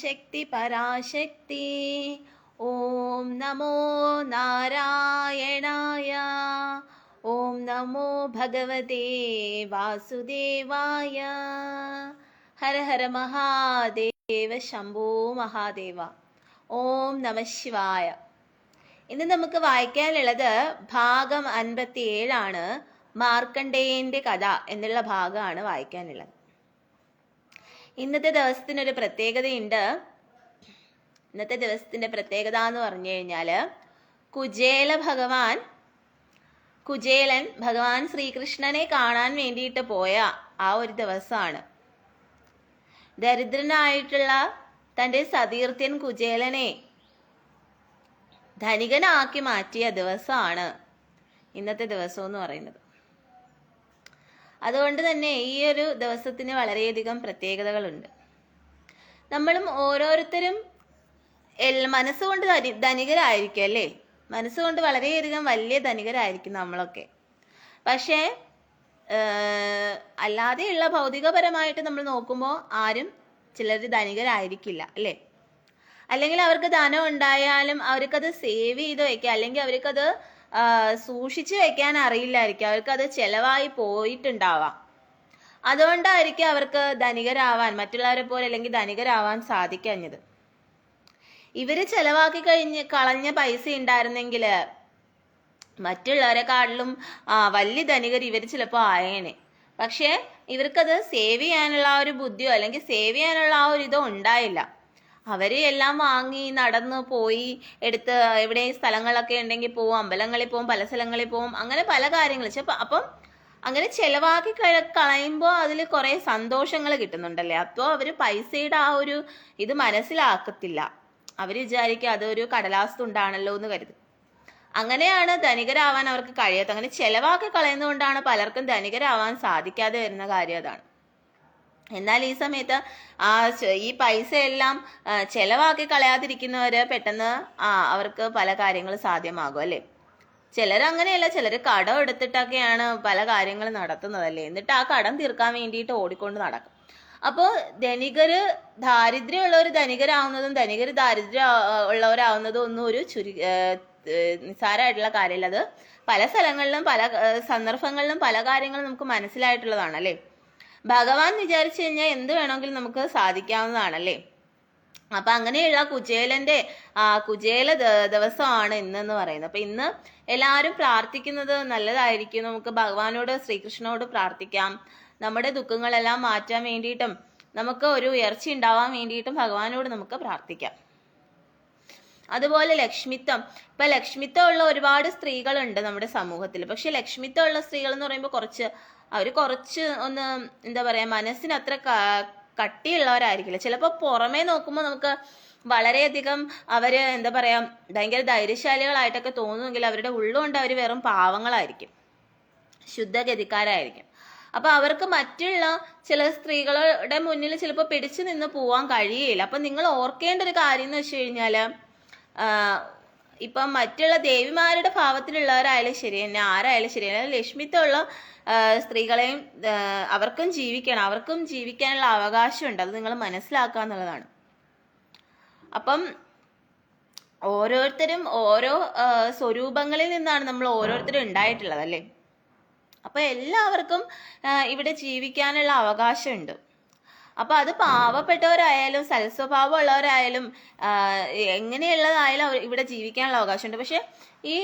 ശക്തി പരാശക്തി. ഓം നമോ നാരായണായ. ഓം നമോ ഭഗവതേ വാസുദേവായ. ഹര ഹര മഹാദേവ ശംഭോ മഹാദേവ. ഓം നമ ശിവായ. ഇന്ന് നമുക്ക് വായിക്കാനുള്ളത് ഭാഗം 57 മാർക്കണ്ഡേയന്റെ കഥ എന്നുള്ള ഭാഗമാണ് വായിക്കാനുള്ളത്. ഇന്നത്തെ ദിവസത്തിനൊരു പ്രത്യേകതയുണ്ട്. ഇന്നത്തെ ദിവസത്തിന്റെ പ്രത്യേകത എന്ന് പറഞ്ഞു കഴിഞ്ഞാല് കുചേലൻ ഭഗവാൻ ശ്രീകൃഷ്ണനെ കാണാൻ വേണ്ടിയിട്ട് പോയ ആ ഒരു ദിവസമാണ്. ദരിദ്രനായിട്ടുള്ള തൻ്റെ സതീർത്ഥ്യൻ കുചേലനെ ധനികനാക്കി മാറ്റിയ ദിവസമാണ് ഇന്നത്തെ ദിവസം എന്ന് പറയുന്നത്. അതുകൊണ്ട് തന്നെ ഈ ഒരു ദിവസത്തിന് വളരെയധികം പ്രത്യേകതകളുണ്ട്. നമ്മളും ഓരോരുത്തരും മനസ്സുകൊണ്ട് ധനികരായിരിക്കും അല്ലേ? മനസ്സുകൊണ്ട് വളരെയധികം വലിയ ധനികരായിരിക്കും നമ്മളൊക്കെ. പക്ഷേ അല്ലാതെയുള്ള ഭൗതികപരമായിട്ട് നമ്മൾ നോക്കുമ്പോൾ ആരും ചിലർ ധനികരായിരിക്കില്ല അല്ലേ? അല്ലെങ്കിൽ അവർക്ക് ധനം ഉണ്ടായാലും അവർക്കത് സേവ് ചെയ്ത് വെക്കാം, അല്ലെങ്കിൽ അവർക്കത് സൂക്ഷിച്ചു വെക്കാൻ അറിയില്ലായിരിക്കും. അവർക്കത് ചെലവായി പോയിട്ടുണ്ടാവാം. അതുകൊണ്ടായിരിക്കും അവർക്ക് ധനികരാവാൻ, മറ്റുള്ളവരെ പോലെ അല്ലെങ്കിൽ ധനികരാവാൻ സാധിക്കാഞ്ഞത്. ഇവര് ചെലവാക്കി കളഞ്ഞ പൈസ ഉണ്ടായിരുന്നെങ്കിൽ മറ്റുള്ളവരെക്കാട്ടിലും വലിയ ധനികർ ഇവർ ചിലപ്പോൾ ആയേനെ. പക്ഷേ ഇവർക്കത് സേവ് ചെയ്യാനുള്ള ആ ഒരു ബുദ്ധിയോ അല്ലെങ്കിൽ സേവ് ചെയ്യാനുള്ള ആ ഒരു ഇതോ ഉണ്ടായില്ല. അവര് എല്ലാം വാങ്ങി നടന്ന് പോയി എടുത്ത് എവിടെ സ്ഥലങ്ങളൊക്കെ ഉണ്ടെങ്കിൽ പോവും, അമ്പലങ്ങളിൽ പോവും, പല സ്ഥലങ്ങളിൽ പോവും, അങ്ങനെ പല കാര്യങ്ങൾ. അപ്പം അങ്ങനെ ചെലവാക്കി കളയുമ്പോൾ അതിൽ കുറെ സന്തോഷങ്ങൾ കിട്ടുന്നുണ്ടല്ലേ. അപ്പോൾ അവര് പൈസയുടെ ആ ഒരു ഇത് മനസ്സിലാക്കത്തില്ല. അവര് വിചാരിക്കും അതൊരു കടലാസ് തുണ്ടാണല്ലോ എന്ന് കരുതും. അങ്ങനെയാണ് ധനികരാവാൻ അവർക്ക് കഴിയാത്തത്. അങ്ങനെ ചെലവാക്കി കളയുന്നതുകൊണ്ടാണ് പലർക്കും ധനികരാവാൻ സാധിക്കാതെ വരുന്ന കാര്യം അതാണ്. എന്നാൽ ഈ സമയത്ത് ഈ പൈസ എല്ലാം ചെലവാക്കി കളയാതിരിക്കുന്നവര് പെട്ടെന്ന് അവർക്ക് പല കാര്യങ്ങൾ സാധ്യമാകും അല്ലേ? ചിലരങ്ങനെയല്ല, ചിലർ കടം എടുത്തിട്ടൊക്കെയാണ് പല കാര്യങ്ങൾ നടത്തുന്നതല്ലേ. എന്നിട്ട് ആ കടം തീർക്കാൻ വേണ്ടിയിട്ട് ഓടിക്കൊണ്ട് നടക്കും. അപ്പോൾ ധനികര് ദാരിദ്ര്യമുള്ളവർ ധനികരാവുന്നതും ധനികര് ദാരിദ്ര്യം ഉള്ളവരാവുന്നതും ഒന്നും ഒരു നിസ്സാരമായിട്ടുള്ള കാര്യമില്ല. അത് പല സ്ഥലങ്ങളിലും പല സന്ദർഭങ്ങളിലും പല കാര്യങ്ങളും നമുക്ക് മനസ്സിലായിട്ടുള്ളതാണ് അല്ലേ? ഭഗവാൻ വിചാരിച്ചു കഴിഞ്ഞാൽ എന്ത് വേണമെങ്കിലും നമുക്ക് സാധിക്കാവുന്നതാണല്ലേ. അപ്പൊ അങ്ങനെയുള്ള കുചേല ദിവസമാണ് ഇന്നെന്ന് പറയുന്നത്. അപ്പൊ ഇന്ന് എല്ലാവരും പ്രാർത്ഥിക്കുന്നത് നല്ലതായിരിക്കും. നമുക്ക് ഭഗവാനോട്, ശ്രീകൃഷ്ണനോട് പ്രാർത്ഥിക്കാം. നമ്മുടെ ദുഃഖങ്ങളെല്ലാം മാറ്റാൻ വേണ്ടിയിട്ടും നമുക്ക് ഒരു ഉയർച്ച ഉണ്ടാവാൻ വേണ്ടിയിട്ടും ഭഗവാനോട് നമുക്ക് പ്രാർത്ഥിക്കാം. അതുപോലെ ലക്ഷ്മിത്വം. ഇപ്പൊ ലക്ഷ്മിത്വം ഉള്ള ഒരുപാട് സ്ത്രീകളുണ്ട് നമ്മുടെ സമൂഹത്തിൽ. പക്ഷെ ലക്ഷ്മിത്വം ഉള്ള സ്ത്രീകൾ എന്ന് പറയുമ്പോൾ കുറച്ച് ഒന്ന് എന്താ പറയാ, മനസ്സിന് അത്ര കട്ടിയുള്ളവരായിരിക്കില്ല. ചിലപ്പോൾ പുറമേ നോക്കുമ്പോൾ നമുക്ക് വളരെയധികം അവര് എന്താ പറയാ ഭയങ്കര ധൈര്യശാലികളായിട്ടൊക്കെ തോന്നുമെങ്കിൽ അവരുടെ ഉള്ളുകൊണ്ട് അവർ വെറും പാവങ്ങളായിരിക്കും, ശുദ്ധഗതിക്കാരായിരിക്കും. അപ്പൊ അവർക്ക് മറ്റുള്ള ചില സ്ത്രീകളുടെ മുന്നിൽ ചിലപ്പോൾ പിടിച്ചു നിന്ന് പോവാൻ കഴിയില്ല. അപ്പൊ നിങ്ങൾ ഓർക്കേണ്ട ഒരു കാര്യം എന്ന് വെച്ച് കഴിഞ്ഞാല് ഇപ്പം മറ്റുള്ള ദേവിമാരുടെ ഭാവത്തിലുള്ളവരായാലും ശരി തന്നെ, ആരായാലും ശരി തന്നെ, ലക്ഷ്മിത്വമുള്ള സ്ത്രീകളെയും അവർക്കും ജീവിക്കണം, അവർക്കും ജീവിക്കാനുള്ള അവകാശമുണ്ട്. അത് നിങ്ങൾ മനസ്സിലാക്കുക എന്നുള്ളതാണ്. അപ്പം ഓരോരുത്തരും ഓരോ സ്വരൂപങ്ങളിൽ നിന്നാണ് നമ്മൾ ഓരോരുത്തരും ഉണ്ടായിട്ടുള്ളത് അല്ലേ? അപ്പൊ എല്ലാവർക്കും ഇവിടെ ജീവിക്കാനുള്ള അവകാശമുണ്ട്. അപ്പൊ അത് പാവപ്പെട്ടവരായാലും സൽസ്വഭാവം ഉള്ളവരായാലും എങ്ങനെയുള്ളതായാലും ഇവിടെ ജീവിക്കാനുള്ള അവകാശമുണ്ട്. പക്ഷെ ഈ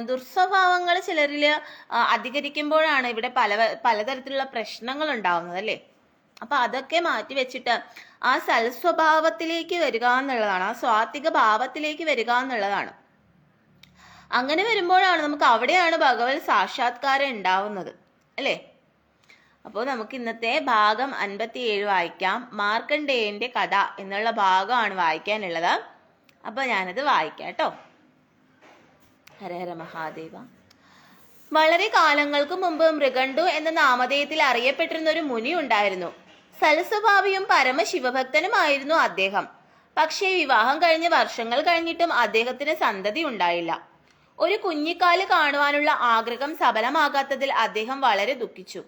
ദുർസ്വഭാവങ്ങൾ ചിലരിൽ അധികരിക്കുമ്പോഴാണ് ഇവിടെ പലതരത്തിലുള്ള പ്രശ്നങ്ങൾ ഉണ്ടാവുന്നത് അല്ലേ? അപ്പൊ അതൊക്കെ മാറ്റി വെച്ചിട്ട് ആ സൽസ്വഭാവത്തിലേക്ക് വരിക എന്നുള്ളതാണ്, ആ സ്വാത്വിക ഭാവത്തിലേക്ക് വരിക എന്നുള്ളതാണ്. അങ്ങനെ വരുമ്പോഴാണ് നമുക്ക് അവിടെയാണ് ഭഗവത് സാക്ഷാത്കാരം ഉണ്ടാവുന്നത് അല്ലേ? അപ്പോൾ നമുക്ക് ഇന്നത്തെ ഭാഗം 57 വായിക്കാം. മാർക്കണ്ഡേയന്റെ കഥ എന്നുള്ള ഭാഗമാണ് വായിക്കാനുള്ളത്. അപ്പൊ ഞാനത് വായിക്കാം കേട്ടോ. ഹര ഹര മഹാദേവ. വളരെ കാലങ്ങൾക്ക് മുമ്പ് മൃഗണ്ടു എന്ന നാമധേയത്തിൽ അറിയപ്പെട്ടിരുന്ന ഒരു മുനി ഉണ്ടായിരുന്നു. സൽസ്വഭാവിയും പരമശിവഭക്തനുമായിരുന്നു അദ്ദേഹം. പക്ഷേ വിവാഹം കഴിഞ്ഞ് വർഷങ്ങൾ കഴിഞ്ഞിട്ടും അദ്ദേഹത്തിന് സന്തതി ഉണ്ടായില്ല. ഒരു കുഞ്ഞിക്കാല് കാണുവാനുള്ള ആഗ്രഹം സഫലമാകാത്തതിൽ അദ്ദേഹം വളരെ ദുഃഖിച്ചു.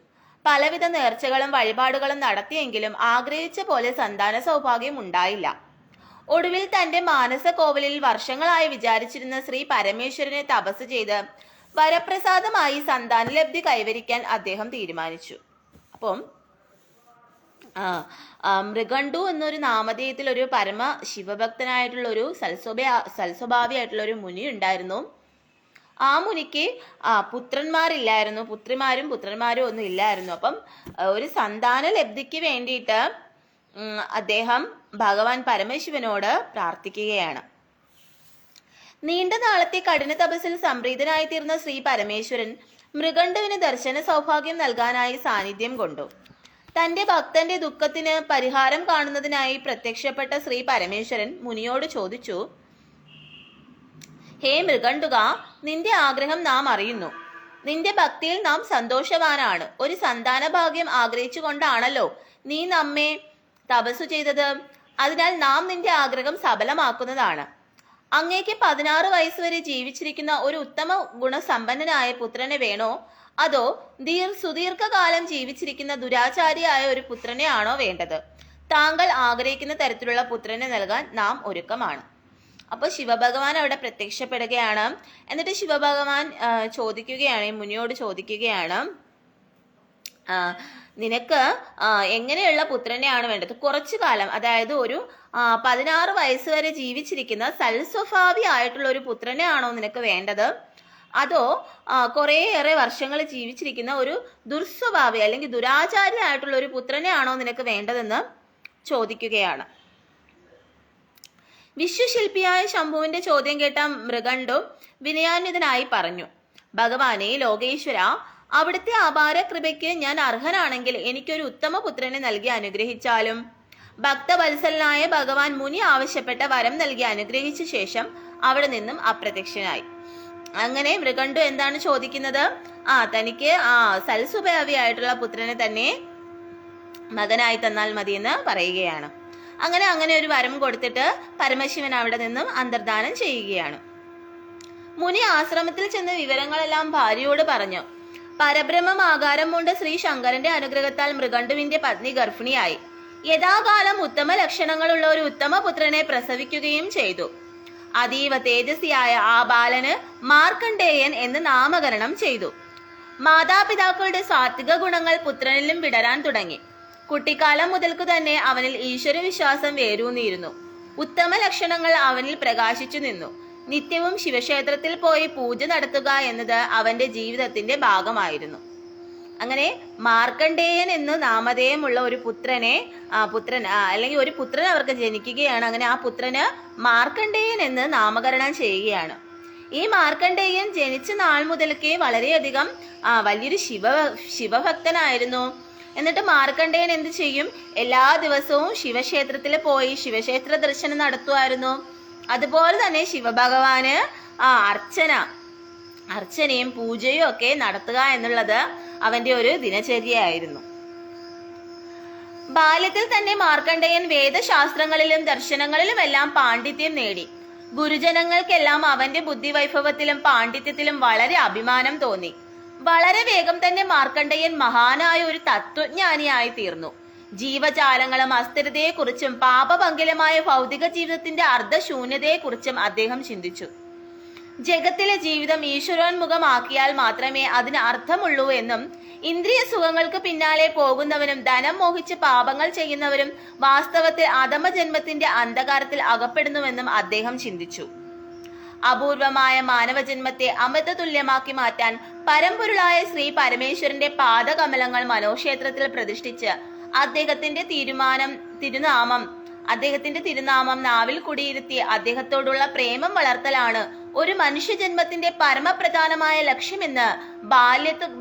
പലവിധ നേർച്ചകളും വഴിപാടുകളും നടത്തിയെങ്കിലും ആഗ്രഹിച്ച പോലെ സന്താന സൗഭാഗ്യം ഉണ്ടായില്ല. ഒടുവിൽ തന്റെ മാനസകോവിലിൽ വർഷങ്ങളായി വിചാരിച്ചിരുന്ന ശ്രീ പരമേശ്വരനെ തപസ് ചെയ്ത് വരപ്രസാദമായി സന്താനലബ്ധി കൈവരിക്കാൻ അദ്ദേഹം തീരുമാനിച്ചു. അപ്പം മൃഗണ്ടു എന്നൊരു നാമധേയത്തിൽ ഒരു പരമ ശിവഭക്തനായിട്ടുള്ള ഒരു സൽസ്വഭാവിയായിട്ടുള്ള ഒരു മുനി ഉണ്ടായിരുന്നു. ആ മുനിക്ക് പുത്രന്മാരില്ലായിരുന്നു, പുത്രന്മാരും ഒന്നും ഇല്ലായിരുന്നു. അപ്പം ഒരു സന്താന ലബ്ധിക്ക് വേണ്ടിയിട്ട് അദ്ദേഹം ഭഗവാൻ പരമശിവനോട് പ്രാർത്ഥിക്കുകയാണ്. നീണ്ട നാളത്തെ കഠിന തപസ്സിൽ സംപ്രീതനായി തീർന്ന ശ്രീ പരമേശ്വരൻ മൃഗണ്ടുവിന് ദർശന സൗഭാഗ്യം നൽകാനായി സാന്നിധ്യം കൊണ്ടു. തന്റെ ഭക്തന്റെ ദുഃഖത്തിന് പരിഹാരം കാണുന്നതിനായി പ്രത്യക്ഷപ്പെട്ട ശ്രീ പരമേശ്വരൻ മുനിയോട് ചോദിച്ചു, ഹേ മൃഗണ്ടുക, നിന്റെ ആഗ്രഹം നാം അറിയുന്നു. നിന്റെ ഭക്തിയിൽ നാം സന്തോഷവാനാണ്. ഒരു സന്താന ഭാഗ്യം ആഗ്രഹിച്ചുകൊണ്ടാണല്ലോ നീ നമ്മെ തപസ്സു ചെയ്തത്. അതിനാൽ നാം നിന്റെ ആഗ്രഹം സഫലമാക്കുന്നതാണ്. അങ്ങേക്ക് 16 വയസ്സുവരെ ജീവിച്ചിരിക്കുന്ന ഒരു ഉത്തമ ഗുണസമ്പന്നനായ പുത്രനെ വേണോ, അതോ സുദീർഘകാലം ജീവിച്ചിരിക്കുന്ന ദുരാചാരിയായ ഒരു പുത്രനെ ആണോ വേണ്ടത്? താങ്കൾ ആഗ്രഹിക്കുന്ന തരത്തിലുള്ള പുത്രനെ നൽകാൻ നാം ഒരുക്കമാണ്. അപ്പോൾ ശിവഭഗവാൻ അവിടെ പ്രത്യക്ഷപ്പെടുകയാണ്. എന്നിട്ട് ശിവഭഗവാൻ ചോദിക്കുകയാണ്, മുനിയോട് ചോദിക്കുകയാണ്, നിനക്ക് എങ്ങനെയുള്ള പുത്രനെയാണ് വേണ്ടത്? കുറച്ചു കാലം, അതായത് ഒരു 16 വയസ്സ് വരെ ജീവിച്ചിരിക്കുന്ന സൽസ്വഭാവി ആയിട്ടുള്ള ഒരു പുത്രനെ ആണോ നിനക്ക് വേണ്ടത്, അതോ കുറേയേറെ വർഷങ്ങൾ ജീവിച്ചിരിക്കുന്ന ഒരു ദുർസ്വഭാവി അല്ലെങ്കിൽ ദുരാചാരി ആയിട്ടുള്ള ഒരു പുത്രനെ ആണോ നിനക്ക് വേണ്ടതെന്ന് ചോദിക്കുകയാണ്. വിശ്വശില്പിയായ ശംഭുവിന്റെ ചോദ്യം കേട്ട മൃഗണ്ടു വിനയാന്വിതനായി പറഞ്ഞു, ഭഗവാനെ ലോകേശ്വര, അവിടുത്തെ അപാര കൃപയ്ക്ക് ഞാൻ അർഹനാണെങ്കിൽ എനിക്കൊരു ഉത്തമ പുത്രനെ നൽകി അനുഗ്രഹിച്ചാലും. ഭക്തവത്സലനായ ഭഗവാൻ മുനി ആവശ്യപ്പെട്ട വരം നൽകി അനുഗ്രഹിച്ച ശേഷം അവിടെ നിന്നും അപ്രത്യക്ഷനായി. അങ്ങനെ മൃഗണ്ടു എന്താണ് ചോദിക്കുന്നത്? തനിക്ക് സൽസ്വഭാവിയായിട്ടുള്ള പുത്രനെ തന്നെ മകനായി തന്നാൽ മതിയെന്ന് പറയുകയാണ്. അങ്ങനെ ഒരു വരം കൊടുത്തിട്ട് പരമശിവൻ അവിടെ നിന്നും അന്തർധാനം ചെയ്യുകയാണ്. മുനി ആശ്രമത്തിൽ ചെന്ന് വിവരങ്ങളെല്ലാം ഭാര്യയോട് പറഞ്ഞു. പരബ്രഹ്മം ആകാരം കൊണ്ട് ശ്രീ ശങ്കരന്റെ അനുഗ്രഹത്താൽ മൃഗണ്ടുവിന്റെ പത്നി ഗർഭിണിയായി. യഥാകാലം ഉത്തമ ലക്ഷണങ്ങളുള്ള ഒരു ഉത്തമ പുത്രനെ പ്രസവിക്കുകയും ചെയ്തു. അതീവ തേജസ്വിയായ ആ ബാലന് മാർക്കണ്ഡേയൻ എന്ന് നാമകരണം ചെയ്തു. മാതാപിതാക്കളുടെ സാത്വിക ഗുണങ്ങൾ പുത്രനിലും വിടരാൻ തുടങ്ങി. കുട്ടിക്കാലം മുതൽക്കു തന്നെ അവനിൽ ഈശ്വരവിശ്വാസം വേരൂന്നിയിരുന്നു. ഉത്തമ ലക്ഷണങ്ങൾ അവനിൽ പ്രകാശിച്ചു നിന്നു. നിത്യവും ശിവക്ഷേത്രത്തിൽ പോയി പൂജ നടത്തുക എന്നത് അവന്റെ ജീവിതത്തിന്റെ ഭാഗമായിരുന്നു. അങ്ങനെ മാർക്കണ്ഡേയൻ എന്ന് നാമധേയമുള്ള ഒരു പുത്രൻ അല്ലെങ്കിൽ ഒരു പുത്രൻ അവർക്ക് ജനിക്കുകയാണ്. അങ്ങനെ ആ പുത്രന് മാർക്കണ്ഡേയൻ എന്ന് നാമകരണം ചെയ്യുകയാണ്. ഈ മാർക്കണ്ഡേയൻ ജനിച്ച നാൾ മുതൽക്കേ വളരെയധികം വലിയൊരു ശിവഭക്തനായിരുന്നു. എന്നിട്ട് മാർക്കണ്ഡേയൻ എന്ത് ചെയ്യും? എല്ലാ ദിവസവും ശിവക്ഷേത്രത്തിൽ പോയി ശിവക്ഷേത്ര ദർശനം നടത്തുമായിരുന്നു. അതുപോലെ തന്നെ ശിവഭഗവാന് അർച്ചനയും പൂജയും ഒക്കെ നടത്തുക എന്നുള്ളത് അവന്റെ ഒരു ദിനചര്യയായിരുന്നു. ബാല്യത്തിൽ തന്നെ മാർക്കണ്ഡേയൻ വേദശാസ്ത്രങ്ങളിലും ദർശനങ്ങളിലും എല്ലാം പാണ്ഡിത്യം നേടി. ഗുരുജനങ്ങൾക്കെല്ലാം അവന്റെ ബുദ്ധിവൈഭവത്തിലും പാണ്ഡിത്യത്തിലും വളരെ അഭിമാനം തോന്നി. വളരെ വേഗം തന്നെ മാർക്കണ്ഡേയൻ മഹാനായ ഒരു തത്വജ്ഞാനിയായി തീർന്നു. ജീവജാലങ്ങളും അസ്ഥിരതയെക്കുറിച്ചും പാപഭംഗിലമായ ഭൗതിക ജീവിതത്തിന്റെ അർദ്ധശൂന്യതയെക്കുറിച്ചും അദ്ദേഹം ചിന്തിച്ചു. ജഗത്തിലെ ജീവിതം ഈശ്വരോന്മുഖമാക്കിയാൽ മാത്രമേ അതിന് അർത്ഥമുള്ളൂ എന്നും ഇന്ദ്രിയ സുഖങ്ങൾക്ക് പിന്നാലെ പോകുന്നവരും ധനം മോഹിച്ച് പാപങ്ങൾ ചെയ്യുന്നവരും വാസ്തവത്തിൽ അധമജന്മത്തിന്റെ അന്ധകാരത്തിൽ അകപ്പെടുന്നുവെന്നും അദ്ദേഹം ചിന്തിച്ചു. അപൂർവമായ മാനവജന്മത്തെ അമൃതതുല്യമാക്കി മാറ്റാൻ പരമ്പൊരുളായ ശ്രീ പരമേശ്വരന്റെ പാദകമലങ്ങൾ മനോക്ഷേത്രത്തിൽ പ്രതിഷ്ഠിച്ച് അദ്ദേഹത്തിന്റെ തിരുനാമം നാവിൽ കുടിയിരുത്തി അദ്ദേഹത്തോടുള്ള പ്രേമം വളർത്തലാണ് ഒരു മനുഷ്യജന്മത്തിന്റെ പരമപ്രധാനമായ ലക്ഷ്യമെന്ന്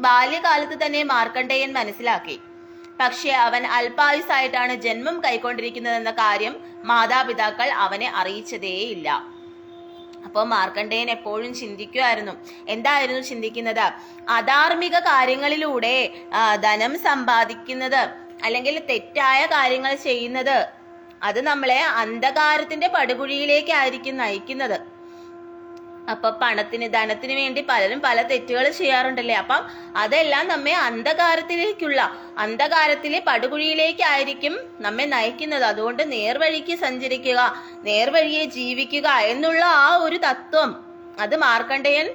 ബാല്യകാലത്ത് തന്നെ മാർക്കണ്ഡേയൻ മനസ്സിലാക്കി. പക്ഷെ അവൻ അല്പായുസായിട്ടാണ് ജന്മം കൈക്കൊണ്ടിരിക്കുന്നതെന്ന കാര്യം മാതാപിതാക്കൾ അവനെ അറിയിച്ചതേയില്ല. അപ്പോൾ മാർക്കണ്ഡേയൻ എപ്പോഴും ചിന്തിക്കുമായിരുന്നു. എന്തായിരുന്നു ചിന്തിക്കുന്നത്? അധാർമിക കാര്യങ്ങളിലൂടെ ധനം സമ്പാദിക്കുന്നത് അല്ലെങ്കിൽ തെറ്റായ കാര്യങ്ങൾ ചെയ്യുന്നത് അത് നമ്മളെ അന്ധകാരത്തിന്റെ പടുകുഴിയിലേക്കായിരിക്കും നയിക്കുന്നത്. അപ്പൊ ധനത്തിന് വേണ്ടി പലരും പല തെറ്റുകൾ ചെയ്യാറുണ്ടല്ലേ. അപ്പം അതെല്ലാം നമ്മെ അന്ധകാരത്തിലെ പടുകുഴിയിലേക്കായിരിക്കും നമ്മെ നയിക്കുന്നത്. അതുകൊണ്ട് നേർവഴിക്ക് സഞ്ചരിക്കുക, നേർവഴിയെ ജീവിക്കുക എന്നുള്ള ആ ഒരു തത്വം അത് മാർക്കണ്ഡേയൻ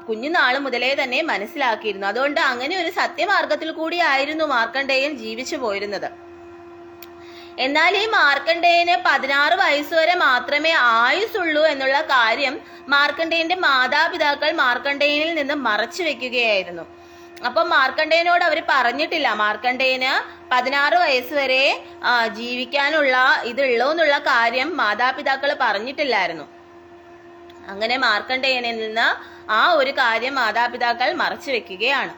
കുഞ്ഞുനാള് മുതലേ തന്നെ മനസ്സിലാക്കിയിരുന്നു. അതുകൊണ്ട് അങ്ങനെ ഒരു സത്യമാർഗത്തിൽ കൂടിയായിരുന്നു മാർക്കണ്ഡേയൻ ജീവിച്ചു പോയിരുന്നത്. എന്നാൽ ഈ മാർക്കണ്ഡേയന് 16 വയസ്സുവരെ മാത്രമേ ആയുസുള്ളൂ എന്നുള്ള കാര്യം മാർക്കണ്ഡേയന്റെ മാതാപിതാക്കൾ മാർക്കണ്ഡേയനിൽ നിന്ന് മറച്ചു വെക്കുകയായിരുന്നു. അപ്പൊ മാർക്കണ്ഡേയനോട് അവർ പറഞ്ഞിട്ടില്ല, മാർക്കണ്ഡേയന് 16 വയസ്സുവരെ ജീവിക്കാനുള്ള ഇതുള്ളൂ എന്നുള്ള കാര്യം മാതാപിതാക്കൾ പറഞ്ഞിട്ടില്ലായിരുന്നു. അങ്ങനെ മാർക്കണ്ഡേയനിൽ നിന്ന് ആ ഒരു കാര്യം മാതാപിതാക്കൾ മറച്ചു വെക്കുകയാണ്.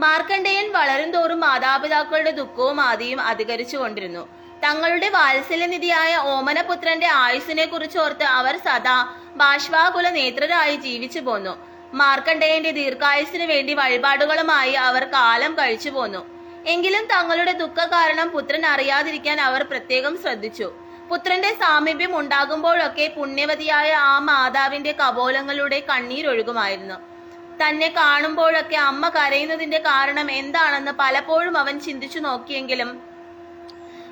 മാർക്കണ്ഡേയൻ വളരും തോറും മാതാപിതാക്കളുടെ ദുഃഖവും ആദിയും അധികരിച്ചു കൊണ്ടിരുന്നു. തങ്ങളുടെ വാത്സല്യനിധിയായ ഓമനപുത്രന്റെ ആയുസ്സിനെ കുറിച്ച് ഓർത്ത് അവർ സദാ ബാഷ്പാകുല നേത്രരായി ജീവിച്ചു പോന്നു. മാർക്കണ്ഡേയന്റെ ദീർഘായുസ്സിനു വേണ്ടി വഴിപാടുകളുമായി അവർ കാലം കഴിച്ചു പോന്നു. എങ്കിലും തങ്ങളുടെ ദുഃഖ കാരണം പുത്രൻ അറിയാതിരിക്കാൻ അവർ പ്രത്യേകം ശ്രദ്ധിച്ചു. പുത്രന്റെ സാമീപ്യം ഉണ്ടാകുമ്പോഴൊക്കെ പുണ്യവതിയായ ആ മാതാവിന്റെ കപോലങ്ങളുടെ കണ്ണീരൊഴുകുമായിരുന്നു. തന്നെ കാണുമ്പോഴൊക്കെ അമ്മ കരയുന്നതിന്റെ കാരണം എന്താണെന്ന് പലപ്പോഴും അവൻ ചിന്തിച്ചു നോക്കിയെങ്കിലും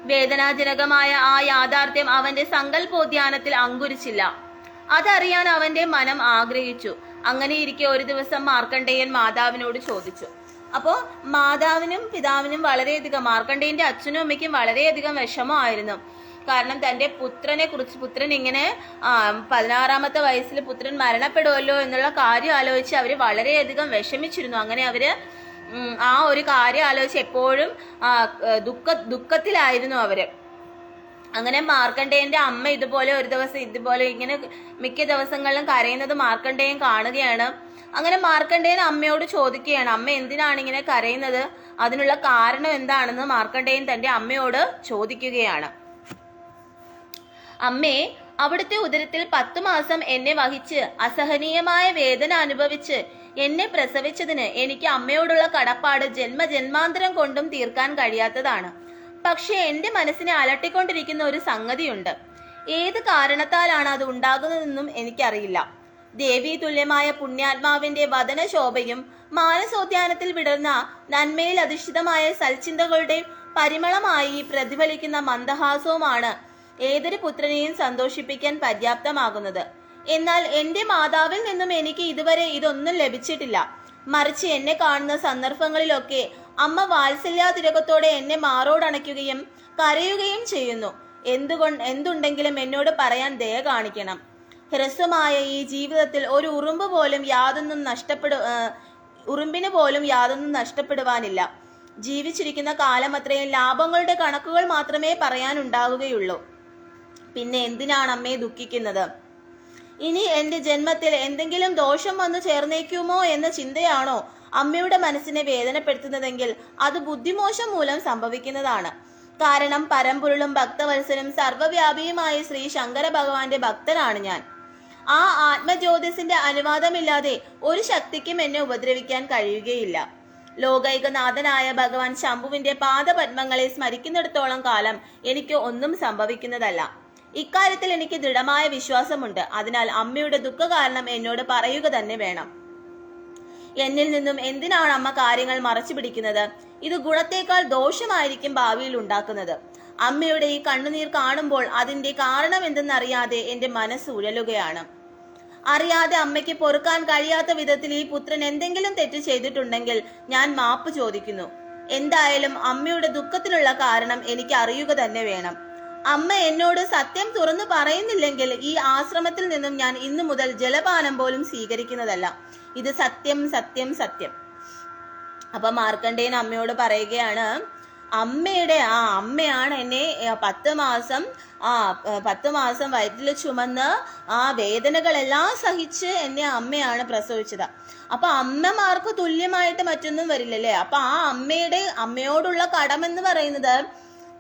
വേദനാജനകമായ ആ യാഥാർത്ഥ്യം അവന്റെ സങ്കല്പോദ്യാനത്തിൽ അങ്കുരിച്ചില്ല. അതറിയാൻ അവന്റെ മനം ആഗ്രഹിച്ചു. അങ്ങനെയിരിക്കെ ഒരു ദിവസം മാർക്കണ്ഡേയൻ മാതാവിനോട് ചോദിച്ചു. അപ്പോ മാതാവിനും പിതാവിനും വളരെയധികം, മാർക്കണ്ഡേയന്റെ അച്ഛനും അമ്മയ്ക്കും വളരെയധികം വിഷമമായിരുന്നു. കാരണം തന്റെ പുത്രൻ ഇങ്ങനെ 16ാമത്തെ വയസ്സിൽ പുത്രൻ മരണപ്പെടുമല്ലോ എന്നുള്ള കാര്യം ആലോചിച്ച് അവര് വളരെയധികം വിഷമിച്ചിരുന്നു. അങ്ങനെ അവര് ആ ഒരു കാര്യം ആലോചിച്ച് എപ്പോഴും ദുഃഖത്തിലായിരുന്നു അവര്. അങ്ങനെ മാർക്കണ്ഡേയന്റെ അമ്മ ഒരു ദിവസം ഇതുപോലെ ഇങ്ങനെ മിക്ക ദിവസങ്ങളിലും കരയുന്നത് മാർക്കണ്ഡേയൻ കാണുകയാണ്. അങ്ങനെ മാർക്കണ്ഡേയൻ അമ്മയോട് ചോദിക്കുകയാണ്, അമ്മ എന്തിനാണ് ഇങ്ങനെ കരയുന്നത്, അതിനുള്ള കാരണം എന്താണെന്ന് മാർക്കണ്ഡേയൻ തന്റെ അമ്മയോട് ചോദിക്കുകയാണ്. അമ്മേ, അവിടുത്തെ ഉദരത്തിൽ 10 മാസം എന്നെ വഹിച്ച് അസഹനീയമായ വേദന അനുഭവിച്ച് എന്നെ പ്രസവിച്ചതിന് എനിക്ക് അമ്മയോടുള്ള കടപ്പാട് ജന്മജന്മാന്തരം കൊണ്ടും തീർക്കാൻ കഴിയാത്തതാണ്. പക്ഷെ എന്റെ മനസ്സിനെ അലട്ടിക്കൊണ്ടിരിക്കുന്ന ഒരു സംഗതിയുണ്ട്. ഏത് കാരണത്താലാണ് അത് ഉണ്ടാകുന്നതെന്നും എനിക്കറിയില്ല. ദേവീ തുല്യമായ പുണ്യാത്മാവിന്റെ വദനശോഭയും മാനസോദ്യാനത്തിൽ വിടർന്ന നന്മയിൽ അധിഷ്ഠിതമായ സൽചിന്തകളുടെ പരിമളമായി പ്രതിഫലിക്കുന്ന മന്ദഹാസവുമാണ് ഏതൊരു പുത്രനെയും സന്തോഷിപ്പിക്കാൻ പര്യാപ്തമാകുന്നത്. എന്നാൽ എന്റെ മാതാവിൽ നിന്നും എനിക്ക് ഇതുവരെ ഇതൊന്നും ലഭിച്ചിട്ടില്ല. മറിച്ച് എന്നെ കാണുന്ന സന്ദർഭങ്ങളിലൊക്കെ അമ്മ വാത്സല്യാതിരകത്തോടെ എന്നെ മാറോടണയ്ക്കുകയും കരയുകയും ചെയ്യുന്നു. എന്തുണ്ടെങ്കിലും എന്നോട് പറയാൻ ദയ കാണിക്കണം. ഹ്രസ്വമായ ഈ ജീവിതത്തിൽ ഒരു ഉറുമ്പിന് പോലും യാതൊന്നും നഷ്ടപ്പെടുവാനില്ല. ജീവിച്ചിരിക്കുന്ന കാലം അത്രയും ലാഭങ്ങളുടെ കണക്കുകൾ മാത്രമേ പറയാനുണ്ടാവുകയുള്ളൂ. പിന്നെ എന്തിനാണ് അമ്മയെ ദുഃഖിക്കുന്നത്? ഇനി എന്റെ ജന്മത്തിൽ എന്തെങ്കിലും ദോഷം വന്നു ചേർന്നേക്കുമോ എന്ന ചിന്തയാണോ അമ്മയുടെ മനസ്സിനെ വേദനപ്പെടുത്തുന്നതെങ്കിൽ അത് ബുദ്ധിമോശം മൂലം സംഭവിക്കുന്നതാണ്. കാരണം പരമ്പൊരുളും ഭക്തവത്സലും സർവ്വവ്യാപിയുമായ ശ്രീ ശങ്കര ഭഗവാന്റെ ഭക്തനാണ് ഞാൻ. ആ ആത്മജ്യോതിസിന്റെ അനുവാദമില്ലാതെ ഒരു ശക്തിക്കും എന്നെ ഉപദ്രവിക്കാൻ കഴിയുകയില്ല. ലോകൈകനാഥനായ ഭഗവാൻ ശംഭുവിന്റെ പാദപത്മങ്ങളെ സ്മരിക്കുന്നിടത്തോളം കാലം എനിക്ക് ഒന്നും സംഭവിക്കുന്നതല്ല. ഇക്കാര്യത്തിൽ എനിക്ക് ദൃഢമായ വിശ്വാസമുണ്ട്. അതിനാൽ അമ്മയുടെ ദുഃഖ കാരണം എന്നോട് പറയുക തന്നെ വേണം. എന്നിൽ നിന്നും എന്തിനാണ് അമ്മ കാര്യങ്ങൾ മറച്ചു പിടിക്കുന്നത്? ഇത് ഗുണത്തേക്കാൾ ദോഷമായിരിക്കും ഭാവിയിൽ ഉണ്ടാക്കുന്നത്. അമ്മയുടെ ഈ കണ്ണുനീർ കാണുമ്പോൾ അതിന്റെ കാരണം എന്തെന്നറിയാതെ എന്റെ മനസ്സ് ഉഴലുകയാണ്. അറിയാതെ അമ്മയ്ക്ക് പൊറുക്കാൻ കഴിയാത്ത വിധത്തിൽ ഈ പുത്രൻ എന്തെങ്കിലും തെറ്റ് ചെയ്തിട്ടുണ്ടെങ്കിൽ ഞാൻ മാപ്പ് ചോദിക്കുന്നു. എന്തായാലും അമ്മയുടെ ദുഃഖത്തിനുള്ള കാരണം എനിക്ക് അറിയുക തന്നെ വേണം. അമ്മ എന്നോട് സത്യം തുറന്നു പറയുന്നില്ലെങ്കിൽ ഈ ആശ്രമത്തിൽ നിന്നും ഞാൻ ഇന്നു മുതൽ ജലപാനം പോലും സ്വീകരിക്കുന്നതല്ല. ഇത് സത്യം സത്യം സത്യം. അപ്പൊ മാർക്കണ്ഡേയൻ അമ്മയോട് പറയുകയാണ്, അമ്മയാണ് എന്നെ 10 മാസം വയറ്റിൽ ചുമന്ന് ആ വേദനകളെല്ലാം സഹിച്ച് എന്നെ അമ്മയാണ് പ്രസവിച്ചത്. അപ്പൊ അമ്മമാർക്ക് തുല്യമായിട്ട് മറ്റൊന്നും വരില്ലല്ലേ. അപ്പൊ ആ അമ്മയോടുള്ള കടമെന്ന് പറയുന്നത്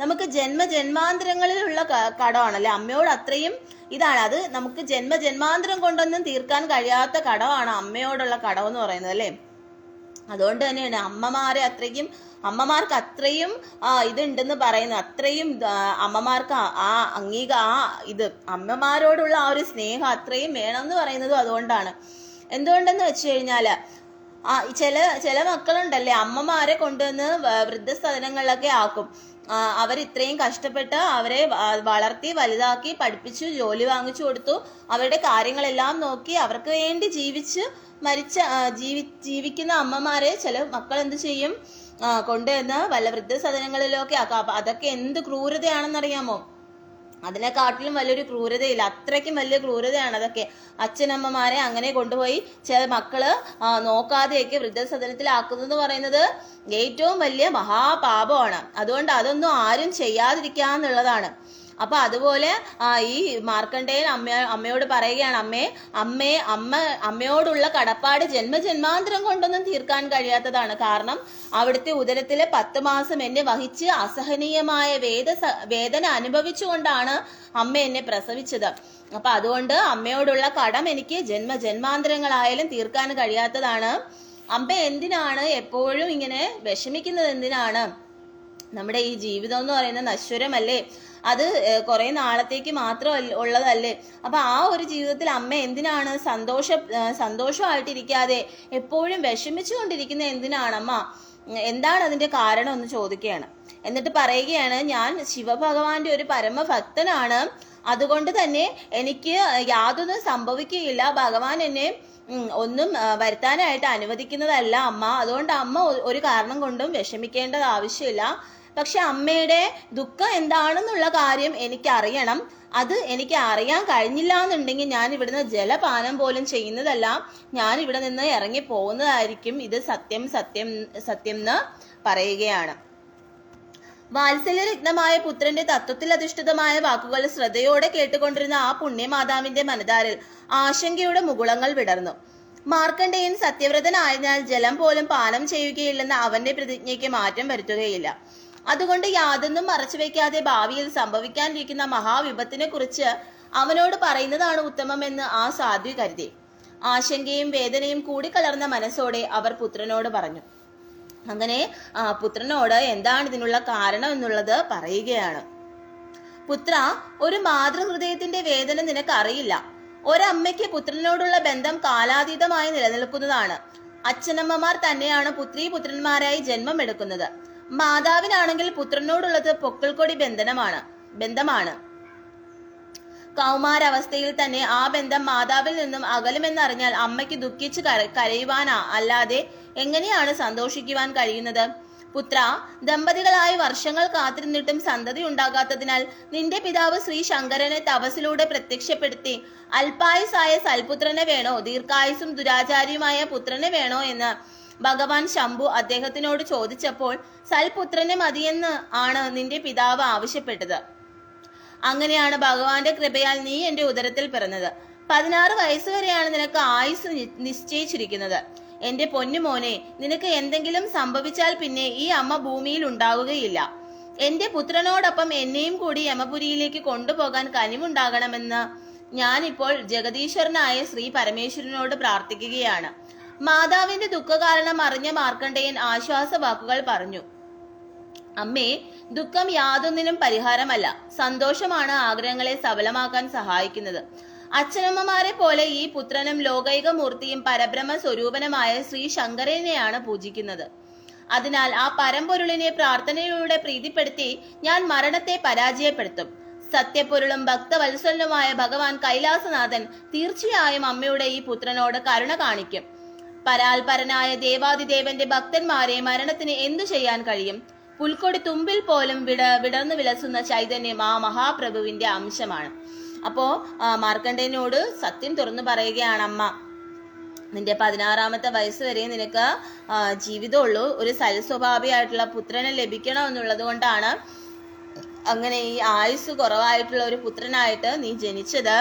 നമുക്ക് ജന്മജന്മാന്തരങ്ങളിലുള്ള കടമാണല്ലേ. അമ്മയോട് അത്രയും ഇതാണ്. അത് നമുക്ക് ജന്മജന്മാന്തരം കൊണ്ടൊന്നും തീർക്കാൻ കഴിയാത്ത കടമാണ് അമ്മയോടുള്ള കടമെന്ന് പറയുന്നത് അല്ലേ. അതുകൊണ്ട് തന്നെയാണ് അമ്മമാർക്ക് അത്രയും ഇതുണ്ടെന്ന് പറയുന്നത്. അത്രയും അമ്മമാർക്ക് ഇത് അമ്മമാരോടുള്ള ആ ഒരു സ്നേഹം അത്രയും വേണമെന്ന് പറയുന്നതും അതുകൊണ്ടാണ്. എന്തുകൊണ്ടെന്ന് വെച്ച് കഴിഞ്ഞാല് ചില മക്കളുണ്ടല്ലേ, അമ്മമാരെ കൊണ്ടുവന്ന് വൃദ്ധസദനങ്ങളിലൊക്കെ ആക്കും. അവരിത്രയും കഷ്ടപ്പെട്ട് അവരെ വളർത്തി വലുതാക്കി പഠിപ്പിച്ചു ജോലി വാങ്ങിച്ചു കൊടുത്തു, അവരുടെ കാര്യങ്ങളെല്ലാം നോക്കി അവർക്ക് വേണ്ടി ജീവിക്കുന്ന അമ്മമാരെ ചില മക്കൾ എന്ത് ചെയ്യും, കൊണ്ടുവന്ന് വല്ല വൃദ്ധസദനങ്ങളിലൊക്കെ ആക്കാം. അതൊക്കെ എന്ത് ക്രൂരതയാണെന്നറിയാമോ? അതിനെക്കാട്ടിലും വലിയൊരു ക്രൂരതയില്ല, അത്രയ്ക്കും വലിയ ക്രൂരതയാണ് അതൊക്കെ. അച്ഛനമ്മമാരെ അങ്ങനെ കൊണ്ടുപോയി ചില മക്കള് നോക്കാതെയൊക്കെ വൃദ്ധസദനത്തിലാക്കുന്നത് പറയുന്നത് ഏറ്റവും വലിയ മഹാപാപമാണ്. അതുകൊണ്ട് അതൊന്നും ആരും ചെയ്യാതിരിക്കാന്നുള്ളതാണ്. അപ്പൊ അതുപോലെ ഈ മാർക്കണ്ഡേയൻ അമ്മയോട് പറയുകയാണ്, അമ്മയോടുള്ള കടപ്പാട് ജന്മജന്മാന്തരം കൊണ്ടൊന്നും തീർക്കാൻ കഴിയാത്തതാണ്. കാരണം അവിടുത്തെ ഉദരത്തിലെ 10 മാസം എന്നെ വഹിച്ച് അസഹനീയമായ വേദന അനുഭവിച്ചുകൊണ്ടാണ് അമ്മ എന്നെ പ്രസവിച്ചത്. അപ്പൊ അതുകൊണ്ട് അമ്മയോടുള്ള കടം എനിക്ക് ജന്മജന്മാന്തരങ്ങളായാലും തീർക്കാൻ കഴിയാത്തതാണ്. അമ്മ എന്തിനാണ് എപ്പോഴും ഇങ്ങനെ വിഷമിക്കുന്നത്? എന്തിനാണ്? നമ്മുടെ ഈ ജീവിതം എന്ന് പറയുന്നത് നശ്വരമല്ലേ, അത് കുറെ നാളത്തേക്ക് മാത്രം ഉള്ളതല്ലേ. അപ്പൊ ആ ഒരു ജീവിതത്തിൽ അമ്മ എന്തിനാണ് സന്തോഷമായിട്ടിരിക്കാതെ എപ്പോഴും വിഷമിച്ചു കൊണ്ടിരിക്കുന്ന എന്തിനാണ് അമ്മ? എന്താണ് അതിന്റെ കാരണം എന്ന് ചോദിക്കുകയാണ്. എന്നിട്ട് പറയുകയാണ്, ഞാൻ ശിവഭഗവാന്റെ ഒരു പരമഭക്തനാണ്, അതുകൊണ്ട് തന്നെ എനിക്ക് യാതൊന്നും സംഭവിക്കുകയില്ല, ഭഗവാൻ എന്നെ ഒന്നും വരുത്താനായിട്ട് അനുവദിക്കുന്നതല്ല അമ്മ. അതുകൊണ്ട് അമ്മ ഒരു കാരണം കൊണ്ടും വിഷമിക്കേണ്ടത് ആവശ്യമില്ല. പക്ഷെ അമ്മയുടെ ദുഃഖം എന്താണെന്നുള്ള കാര്യം എനിക്കറിയണം. അത് എനിക്ക് അറിയാൻ കഴിഞ്ഞില്ല എന്നുണ്ടെങ്കിൽ ഞാൻ ഇവിടുന്ന് ജലപാനം പോലും ചെയ്യുന്നതല്ല, ഞാൻ ഇവിടെ നിന്ന് ഇറങ്ങി പോകുന്നതായിരിക്കും. ഇത് സത്യം സത്യം സത്യം എന്ന് പറയുകയാണ്. വാത്സല്യരത്നമായ പുത്രന്റെ തത്വത്തിൽ അധിഷ്ഠിതമായ വാക്കുകൾ ശ്രദ്ധയോടെ കേട്ടുകൊണ്ടിരുന്ന ആ പുണ്യമാതാവിന്റെ മനതാരിൽ ആശങ്കയുടെ മുകുളങ്ങൾ വിടർന്നു. മാർക്കണ്ഡേയൻ സത്യവ്രതനായതിനാൽ ജലം പോലും പാനം ചെയ്യുകയില്ലെന്ന അവന്റെ പ്രതിജ്ഞയ്ക്ക് മാറ്റം വരുത്തുകയില്ല. അതുകൊണ്ട് യാതൊന്നും മറച്ചുവെക്കാതെ ഭാവിയിൽ സംഭവിക്കാനിരിക്കുന്ന മഹാവിപത്തിനെ കുറിച്ച് അവനോട് പറയുന്നതാണ് ഉത്തമമെന്ന് ആ സാധ്വി കരുതി. ആശങ്കയും വേദനയും കൂടിക്കലർന്ന മനസ്സോടെ അവർ പുത്രനോട് പറഞ്ഞു. അങ്ങനെ പുത്രനോട് എന്താണ് ഇതിനുള്ള കാരണം എന്നുള്ളത് പറയുകയാണ്. പുത്ര, ഒരു മാതൃഹൃദയത്തിന്റെ വേദന നിനക്ക് അറിയില്ല. ഒരമ്മയ്ക്ക് പുത്രനോടുള്ള ബന്ധം കാലാതീതമായി നിലനിൽക്കുന്നതാണ്. അച്ഛനമ്മമാർ തന്നെയാണ് പുത്രീപുത്രന്മാരായി ജന്മമെടുക്കുന്നത്. മാതാവിനാണെങ്കിൽ പുത്രനോടുള്ളത് പൊക്കിൾക്കൊടി ബന്ധമാണ്. കൗമാരാവസ്ഥയിൽ തന്നെ ആ ബന്ധം മാതാവിൽ നിന്നും അകലുമെന്നറിഞ്ഞാൽ അമ്മയ്ക്ക് ദുഃഖിച്ച് കരയുവാനാ അല്ലാതെ എങ്ങനെയാണ് സന്തോഷിക്കുവാൻ കഴിയുന്നത്? പുത്ര, ദമ്പതികളായി വർഷങ്ങൾ കാത്തിരുന്നിട്ടും സന്തതി ഉണ്ടാകാത്തതിനാൽ നിന്റെ പിതാവ് ശ്രീ ശങ്കരനെ തപസ്സിലൂടെ പ്രത്യക്ഷപ്പെടുത്തി അല്പായുസായ സൽപുത്രനെ വേണോ, ദീർഘായുസും ദുരാചാരിയുമായ പുത്രനെ വേണോ എന്ന് ഭഗവാൻ ശംഭു അദ്ദേഹത്തിനോട് ചോദിച്ചപ്പോൾ സൽപുത്രനെ മതിയെന്ന് ആണ് നിന്റെ പിതാവ് ആവശ്യപ്പെട്ടത്. അങ്ങനെയാണ് ഭഗവാന്റെ കൃപയാൽ നീ എന്റെ ഉദരത്തിൽ പിറന്നത്. 16 വയസ്സുവരെയാണ് നിനക്ക് ആയുസ് നിശ്ചയിച്ചിരിക്കുന്നത്. എന്റെ പൊന്നുമോനെ, നിനക്ക് എന്തെങ്കിലും സംഭവിച്ചാൽ പിന്നെ ഈ അമ്മ ഭൂമിയിൽ ഉണ്ടാവുകയില്ല. എന്റെ പുത്രനോടൊപ്പം എന്നെയും കൂടി യമപുരിയിലേക്ക് കൊണ്ടുപോകാൻ കനിവുണ്ടാകണമെന്ന് ഞാനിപ്പോൾ ജഗദീശ്വരനായ ശ്രീ പരമേശ്വരനോട് പ്രാർത്ഥിക്കുകയാണ്. മാതാവിന്റെ ദുഃഖകാരണം അറിഞ്ഞ മാർക്കണ്ഡേയൻ ആശ്വാസ വാക്കുകൾ പറഞ്ഞു. അമ്മേ, ദുഃഖം യാതൊന്നിനും പരിഹാരമല്ല. സന്തോഷമാണ് ആഗ്രഹങ്ങളെ സഫലമാക്കാൻ സഹായിക്കുന്നത്. അച്ഛനമ്മമാരെ പോലെ ഈ പുത്രനും ലോകൈക മൂർത്തിയും പരബ്രഹ്മ സ്വരൂപനുമായ ശ്രീ ശങ്കരനെയാണ് പൂജിക്കുന്നത്. അതിനാൽ ആ പരമ്പൊരുളിനെ പ്രാർത്ഥനയിലൂടെ പ്രീതിപ്പെടുത്തി ഞാൻ മരണത്തെ പരാജയപ്പെടുത്തും. സത്യപ്പൊരുളും ഭക്തവത്സലനുമായ ഭഗവാൻ കൈലാസനാഥൻ തീർച്ചയായും അമ്മയുടെ ഈ പുത്രനോട് കരുണ കാണിക്കും. പരാൽപരനായ ദേവാദിദേവന്റെ ഭക്തന്മാരെ മരണത്തിന് എന്തു ചെയ്യാൻ കഴിയും? പുൽക്കൊടി തുമ്പിൽ പോലും വിടർന്നു വിലസുന്ന ചൈതന്യം ആ മഹാപ്രഭുവിന്റെ അംശമാണ്. അപ്പോ മാർക്കണ്ഡേയനോട് സത്യം തുറന്നു പറയുകയാണ് അമ്മ. നിന്റെ 16ാമത്തെ വയസ്സ് വരെ നിനക്ക് ജീവിതമുള്ളൂ. ഒരു സൽസ്വഭാവിയായിട്ടുള്ള പുത്രനെ ലഭിക്കണം എന്നുള്ളത് കൊണ്ടാണ് അങ്ങനെ ഈ ആയുസ് കുറവായിട്ടുള്ള ഒരു പുത്രനായിട്ട് നീ ജനിച്ചത്.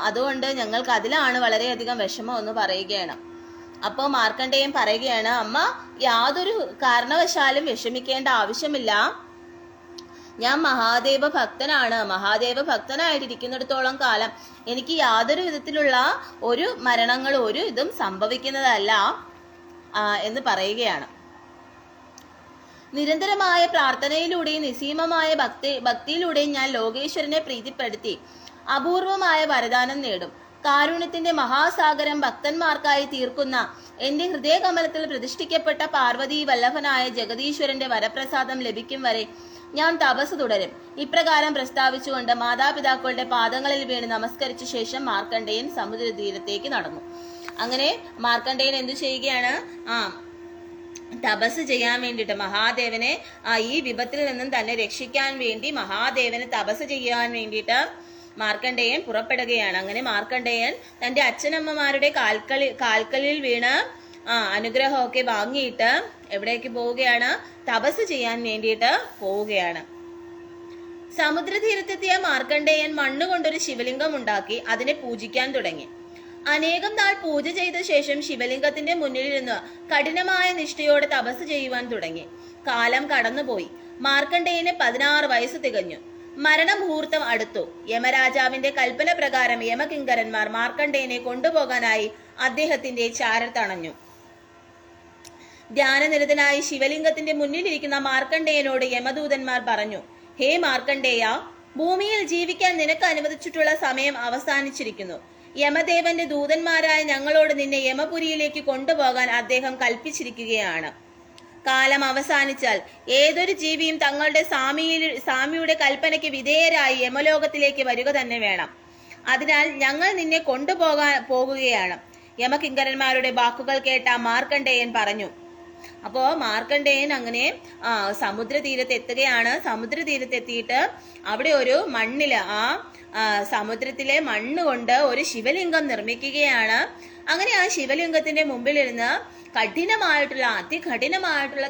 അതുകൊണ്ട് ഞങ്ങൾക്ക് അതിലാണ് വളരെയധികം വിഷമം എന്ന് പറയുകയാണ്. അപ്പോൾ മാർക്കണ്ഡേയൻ പറയുകയാണ്, അമ്മ യാതൊരു കാരണവശാലും വിഷമിക്കേണ്ട ആവശ്യമില്ല. ഞാൻ മഹാദേവ ഭക്തനാണ്. മഹാദേവ ഭക്തനായിട്ടിരിക്കുന്നിടത്തോളം കാലം എനിക്ക് യാതൊരു വിധത്തിലുള്ള ഒരു മരണങ്ങളും ഒരു ഇതും സംഭവിക്കുന്നതല്ല. എന്ന് പറയുകയാണ്. നിരന്തരമായ പ്രാർത്ഥനയിലൂടെയും നിസീമമായ ഭക്തിയിലൂടെയും ഞാൻ ലോകേശ്വരനെ പ്രീതിപ്പെടുത്തി അപൂർവമായ വരദാനം നേടും. കാരുണ്യത്തിന്റെ മഹാസാഗരം ഭക്തന്മാർക്കായി തീർക്കുന്ന എന്റെ ഹൃദയകമലത്തിൽ പ്രതിഷ്ഠിക്കപ്പെട്ട പാർവതീ വല്ലഭനായ ജഗദീശ്വരന്റെ വരപ്രസാദം ലഭിക്കും വരെ ഞാൻ തപസ് തുടരും. ഇപ്രകാരം പ്രസ്താവിച്ചുകൊണ്ട് മാതാപിതാക്കളുടെ പാദങ്ങളിൽ വീണ് നമസ്കരിച്ച ശേഷം മാർക്കണ്ഡേയൻ സമുദ്രതീരത്തേക്ക് നടന്നു. അങ്ങനെ മാർക്കണ്ഡേയൻ എന്തു ചെയ്യുകയാണ്? തപസ് ചെയ്യാൻ വേണ്ടിയിട്ട് മഹാദേവനെ ഈ വിപത്തിൽ നിന്നും തന്നെ രക്ഷിക്കാൻ വേണ്ടി മഹാദേവനെ തപസ് ചെയ്യാൻ വേണ്ടിയിട്ട് മാർക്കണ്ഡേയൻ പുറപ്പെടുകയാണ്. അങ്ങനെ മാർക്കണ്ഡേയൻ തന്റെ അച്ഛനമ്മമാരുടെ കാൽക്കലിൽ വീണ് അനുഗ്രഹമൊക്കെ വാങ്ങിയിട്ട് എവിടേക്ക് പോവുകയാണ്? തപസ് ചെയ്യാൻ വേണ്ടിയിട്ട് പോവുകയാണ്. സമുദ്രതീരത്തെത്തിയ മാർക്കണ്ഡേയൻ മണ്ണുകൊണ്ടൊരു ശിവലിംഗം ഉണ്ടാക്കി അതിനെ പൂജിക്കാൻ തുടങ്ങി. അനേകം നാൾ പൂജ ചെയ്ത ശേഷം ശിവലിംഗത്തിന്റെ മുന്നിലിരുന്ന് കഠിനമായ നിഷ്ഠയോടെ തപസ് ചെയ്യുവാൻ തുടങ്ങി. കാലം കടന്നുപോയി. മാർക്കണ്ഡേയന് 16 വയസ്സ് തികഞ്ഞു. മരണമുഹൂർത്തം അടുത്തു. യമരാജാവിന്റെ കൽപ്പന പ്രകാരം യമകിങ്കരന്മാർ മാർക്കണ്ഡേയനെ കൊണ്ടുപോകാനായി അദ്ദേഹത്തിന്റെ ചാരത്തണഞ്ഞു. ധ്യാനനിരതനായി ശിവലിംഗത്തിന്റെ മുന്നിലിരിക്കുന്ന മാർക്കണ്ഡേയനോട് യമദൂതന്മാർ പറഞ്ഞു, ഹേ മാർക്കണ്ഡേയ, ഭൂമിയിൽ ജീവിക്കാൻ നിനക്ക് അനുവദിച്ചിട്ടുള്ള സമയം അവസാനിച്ചിരിക്കുന്നു. യമദേവന്റെ ദൂതന്മാരായ ഞങ്ങളോട് നിന്നെ യമപുരിയിലേക്ക് കൊണ്ടുപോകാൻ അദ്ദേഹം കൽപ്പിച്ചിരിക്കുകയാണ്. കാലം അവസാനിച്ചാൽ ഏതൊരു ജീവിയും തങ്ങളുടെ സ്വാമിയുടെ കൽപ്പനയ്ക്ക് വിധേയരായി യമലോകത്തിലേക്ക് വരിക തന്നെ വേണം. അതിനാൽ ഞങ്ങൾ നിന്നെ പോകുകയാണ്. യമകിങ്കരന്മാരുടെ വാക്കുകൾ കേട്ട മാർക്കണ്ഡേയൻ പറഞ്ഞു. അപ്പോ മാർക്കണ്ഡേയൻ അങ്ങനെ സമുദ്രതീരത്തെത്തുകയാണ്. സമുദ്രതീരത്തെത്തിയിട്ട് അവിടെ ഒരു മണ്ണില് സമുദ്രത്തിലെ മണ്ണ് കൊണ്ട് ഒരു ശിവലിംഗം നിർമ്മിക്കുകയാണ്. അങ്ങനെ ആ ശിവലിംഗത്തിന്റെ മുമ്പിലിരുന്ന് അതികഠിനമായിട്ടുള്ള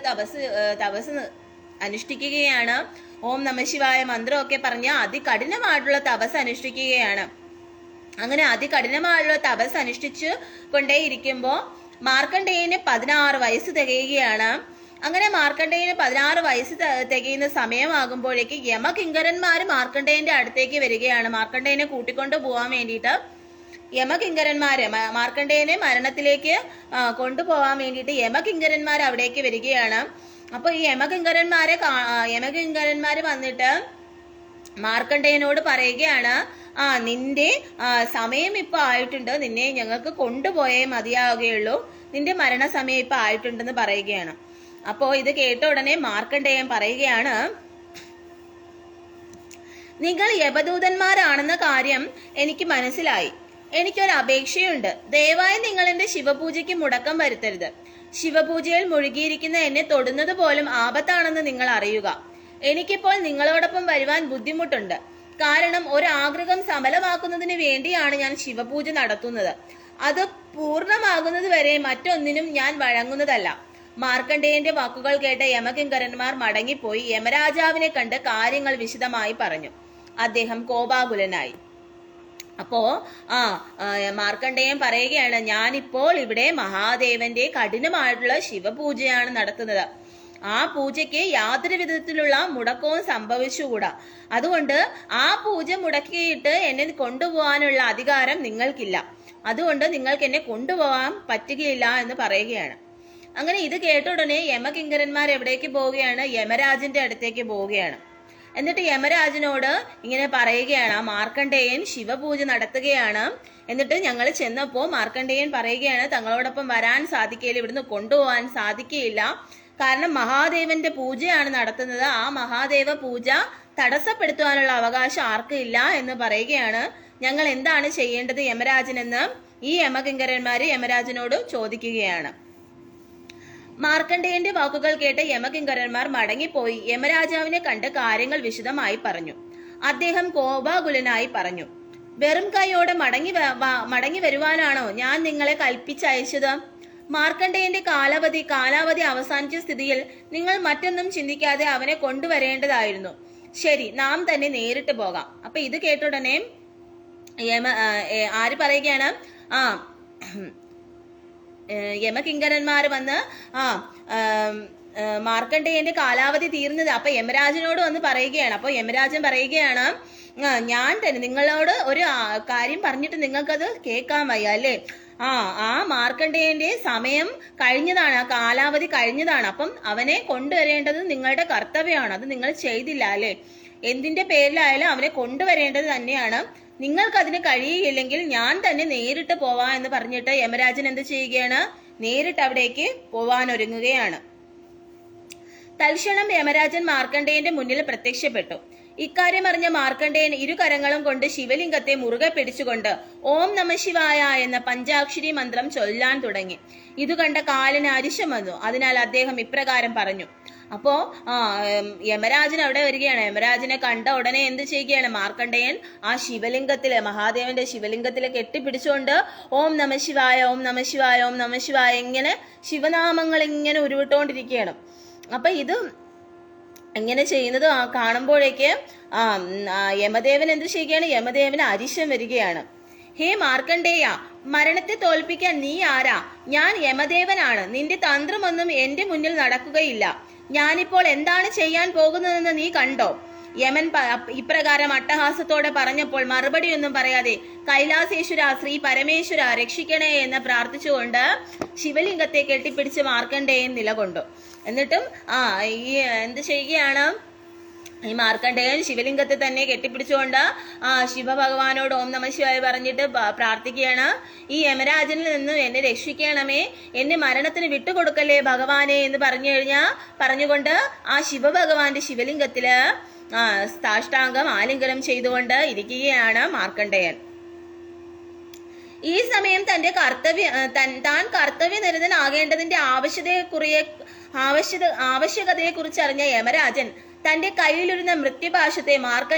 തപസ് അനുഷ്ഠിക്കുകയാണ്. ഓം നമഃശിവായ മന്ത്രമൊക്കെ പറഞ്ഞ് അതികഠിനമായിട്ടുള്ള തപസ് അനുഷ്ഠിക്കുകയാണ്. അങ്ങനെ അതികഠിനമായിട്ടുള്ള തപസ് അനുഷ്ഠിച്ചു കൊണ്ടേയിരിക്കുമ്പോൾ മാർക്കണ്ഡേയന് 16 വയസ്സ് തികയുകയാണ്. അങ്ങനെ മാർക്കണ്ഡേയന് 16 വയസ്സ് തികയുന്ന സമയമാകുമ്പോഴേക്ക് യമകിങ്കരന്മാര് മാർക്കണ്ഡേയന്റെ അടുത്തേക്ക് വരികയാണ്. മാർക്കണ്ഡേയനെ കൂട്ടിക്കൊണ്ടു പോകാൻ വേണ്ടിയിട്ട് യമകിങ്കരന്മാര് മാർക്കണ്ഡേയനെ മരണത്തിലേക്ക് കൊണ്ടുപോകാൻ വേണ്ടിയിട്ട് യമകിങ്കരന്മാർ അവിടേക്ക് വരികയാണ്. അപ്പൊ ഈ യമകിങ്കരന്മാര് വന്നിട്ട് മാർക്കണ്ഡേയനോട് പറയുകയാണ്, നിന്റെ സമയം ഇപ്പൊ ആയിട്ടുണ്ട്, നിന്നെ ഞങ്ങൾക്ക് കൊണ്ടുപോയേ മതിയാവുകയുള്ളൂ, നിന്റെ മരണസമയം ഇപ്പൊ ആയിട്ടുണ്ടെന്ന് പറയുകയാണ്. അപ്പോ ഇത് കേട്ട ഉടനെ മാർക്കണ്ഡേയൻ പറയുകയാണ്, നിങ്ങൾ യവദൂതന്മാരാണെന്ന കാര്യം എനിക്ക് മനസ്സിലായി. എനിക്കൊരു അപേക്ഷയുണ്ട്. ദയവായി നിങ്ങൾ എന്റെ ശിവപൂജയ്ക്ക് മുടക്കം വരുത്തരുത്. ശിവപൂജയിൽ മുഴുകിയിരിക്കുന്ന എന്നെ തൊടുന്നത് പോലും ആപത്താണെന്ന് നിങ്ങൾ അറിയുക. എനിക്കിപ്പോൾ നിങ്ങളോടൊപ്പം വരുവാൻ ബുദ്ധിമുട്ടുണ്ട്. കാരണം ഒരാഗ്രഹം സഫലമാക്കുന്നതിന് വേണ്ടിയാണ് ഞാൻ ശിവപൂജ നടത്തുന്നത്. അത് പൂർണ്ണമാകുന്നത് വരെ മറ്റൊന്നിനും ഞാൻ വഴങ്ങുന്നതല്ല. മാർക്കണ്ഡേയന്റെ വാക്കുകൾ കേട്ട യമകിങ്കരന്മാർ മടങ്ങിപ്പോയി യമരാജാവിനെ കണ്ട് കാര്യങ്ങൾ വിശദമായി പറഞ്ഞു. അദ്ദേഹം കോപാകുലനായി. അപ്പോ മാർക്കണ്ഡേയൻ പറയുകയാണ്, ഞാനിപ്പോൾ ഇവിടെ മഹാദേവന്റെ കഠിനമായിട്ടുള്ള ശിവപൂജയാണ് നടത്തുന്നത്. ആ പൂജയ്ക്ക് യാതൊരു വിധത്തിലുള്ള മുടക്കവും സംഭവിച്ചുകൂടാ. അതുകൊണ്ട് ആ പൂജ മുടക്കിയിട്ട് എന്നെ കൊണ്ടുപോകാനുള്ള അധികാരം നിങ്ങൾക്കില്ല. അതുകൊണ്ട് നിങ്ങൾക്ക് എന്നെ കൊണ്ടുപോകാൻ പറ്റുകയില്ല എന്ന് പറയുകയാണ്. അങ്ങനെ ഇത് കേട്ട ഉടനെ യമകിങ്കരന്മാർ എവിടേക്ക് പോവുകയാണ്? യമരാജന്റെ അടുത്തേക്ക് പോവുകയാണ്. എന്നിട്ട് യമരാജനോട് ഇങ്ങനെ പറയുകയാണ്, മാർക്കണ്ഡേയൻ ശിവപൂജ നടത്തുകയാണ്. എന്നിട്ട് ഞങ്ങൾ ചെന്നപ്പോൾ മാർക്കണ്ഡേയൻ പറയുകയാണ്, തങ്ങളോടൊപ്പം വരാൻ സാധിക്കില്ല, ഇവിടുന്ന് കൊണ്ടുപോകാൻ സാധിക്കുകയില്ല. കാരണം മഹാദേവന്റെ പൂജയാണ് നടത്തുന്നത്. ആ മഹാദേവ പൂജ തടസ്സപ്പെടുത്തുവാനുള്ള അവകാശം ആർക്കും ഇല്ല എന്ന് പറയുകയാണ്. ഞങ്ങൾ എന്താണ് ചെയ്യേണ്ടത് യമരാജൻ എന്ന് ഈ യമകിങ്കരന്മാര് യമരാജനോട് ചോദിക്കുകയാണ്. മാർക്കണ്ഡേയന്റെ വാക്കുകൾ കേട്ട് യമകിങ്കരന്മാർ മടങ്ങിപ്പോയി യമരാജാവിനെ കണ്ട് കാര്യങ്ങൾ വിശദമായി പറഞ്ഞു. അദ്ദേഹം കോപാകുലനായി പറഞ്ഞു, വെറും കൈയോടെ മടങ്ങി വരുവാനാണോ ഞാൻ നിങ്ങളെ കൽപ്പിച്ചയച്ചത്? മാർക്കണ്ഡേയന്റെ കാലാവധി അവസാനിച്ച സ്ഥിതിയിൽ നിങ്ങൾ മറ്റൊന്നും ചിന്തിക്കാതെ അവനെ കൊണ്ടുവരേണ്ടതായിരുന്നു. ശരി, നാം തന്നെ നേരിട്ട് പോകാം. അപ്പൊ ഇത് കേട്ടുടനെ ആര് പറയുകയാണ്? യമകിങ്കരന്മാർ വന്ന് മാർക്കണ്ഡേയന്റെ കാലാവധി തീർന്നത് അപ്പൊ യമരാജനോട് വന്ന് പറയുകയാണ്. അപ്പൊ യമരാജൻ പറയുകയാണ്, ഞാൻ തന്നെ നിങ്ങളോട് ഒരു കാര്യം പറഞ്ഞിട്ട് നിങ്ങൾക്കത് കേൾക്കാൻ വയ്യ അല്ലേ? ആ മാർക്കണ്ഡേയന്റെ സമയം കഴിഞ്ഞതാണ്, ആ കാലാവധി കഴിഞ്ഞതാണ്. അപ്പം അവനെ കൊണ്ടുവരേണ്ടത് നിങ്ങളുടെ കർത്തവ്യമാണ്. അത് നിങ്ങൾ ചെയ്തില്ല അല്ലേ? എന്തിന്റെ പേരിലായാലും അവനെ കൊണ്ടുവരേണ്ടത് തന്നെയാണ്. നിങ്ങൾക്ക് അതിന് കഴിയില്ലെങ്കിൽ ഞാൻ തന്നെ നേരിട്ട് പോവാ എന്ന് പറഞ്ഞിട്ട് യമരാജൻ എന്ത് ചെയ്യുകയാണ്? നേരിട്ട് അവിടേക്ക് പോവാൻ ഒരുങ്ങുകയാണ്. തൽക്ഷണം യമരാജൻ മാർക്കണ്ഡേയന്റെ മുന്നിൽ പ്രത്യക്ഷപ്പെട്ടു. ഇക്കാര്യം അറിഞ്ഞ മാർക്കണ്ഡേയൻ ഇരുകരങ്ങളും കൊണ്ട് ശിവലിംഗത്തെ മുറുകെ പിടിച്ചുകൊണ്ട് ഓം നമഃശിവായ എന്ന പഞ്ചാക്ഷരി മന്ത്രം ചൊല്ലാൻ തുടങ്ങി. ഇത് കണ്ട കാലന് അരിശം വന്നു. അതിനാൽ അദ്ദേഹം ഇപ്രകാരം പറഞ്ഞു. അപ്പോ യമരാജൻ അവിടെ വരികയാണ്. യമരാജനെ കണ്ട ഉടനെ എന്ത് ചെയ്യുകയാണ്? മാർക്കണ്ഡേയൻ ആ ശിവലിംഗത്തില്, മഹാദേവന്റെ ശിവലിംഗത്തില് കെട്ടിപ്പിടിച്ചുകൊണ്ട് ഓം നമഃശിവായ ഓം നമഃശിവായ ഓം നമഃശിവായ ഇങ്ങനെ ശിവനാമങ്ങൾ ഇങ്ങനെ ഉരുവിട്ടുകൊണ്ടിരിക്കുകയാണ്. അപ്പൊ ഇത് ഇങ്ങനെ ചെയ്യുന്നത് കാണുമ്പോഴേക്ക് യമദേവൻ എന്ത് ചെയ്യുകയാണ്? യമദേവന് അരിശം വരികയാണ്. ഹേ മാർക്കണ്ഡേയ, മരണത്തെ തോൽപ്പിക്കാൻ നീ ആരാ? ഞാൻ യമദേവനാണ്. നിന്റെ തന്ത്രമൊന്നും എന്റെ മുന്നിൽ നടക്കുകയില്ല. ഞാനിപ്പോൾ എന്താണ് ചെയ്യാൻ പോകുന്നതെന്ന് നീ കണ്ടോ? യമൻ ഇപ്രകാരം അട്ടഹാസത്തോടെ പറഞ്ഞപ്പോൾ മറുപടിയൊന്നും പറയാതെ കൈലാസേശ്വര, ശ്രീ പരമേശ്വര രക്ഷിക്കണേ എന്ന് പ്രാർത്ഥിച്ചുകൊണ്ട് ശിവലിംഗത്തെ കെട്ടിപ്പിടിച്ച് മാർക്കണ്ഡേയൻ നിലകൊണ്ടു. എന്നിട്ടും ഈ എന്ത് ചെയ്യുകയാണ്? ഈ മാർക്കണ്ഡേയൻ ശിവലിംഗത്തെ തന്നെ കെട്ടിപ്പിടിച്ചുകൊണ്ട് ശിവഭഗവാനോട് ഓം നമഃശിവായ പറഞ്ഞിട്ട് പ്രാർത്ഥിക്കുകയാണ്. ഈ യമരാജനിൽ നിന്ന് എന്നെ രക്ഷിക്കണമേ, എന്നെ മരണത്തിന് വിട്ടുകൊടുക്കല്ലേ ഭഗവാനെ എന്ന് പറഞ്ഞുകൊണ്ട് ആ ശിവഭഗവാന്റെ ശിവലിംഗത്തില് സാഷ്ടാംഗം ആലിംഗനം ചെയ്തുകൊണ്ട് ഇരിക്കുകയാണ് മാർക്കണ്ഡേയൻ. ഈ സമയം താൻ കർത്തവ്യനിരതനാകേണ്ടതിന്റെ ആവശ്യകതയെ കുറിച്ച് അറിഞ്ഞ യമരാജൻ തന്റെ കയ്യിലിരുന്ന മൃത്യുപാശത്തെ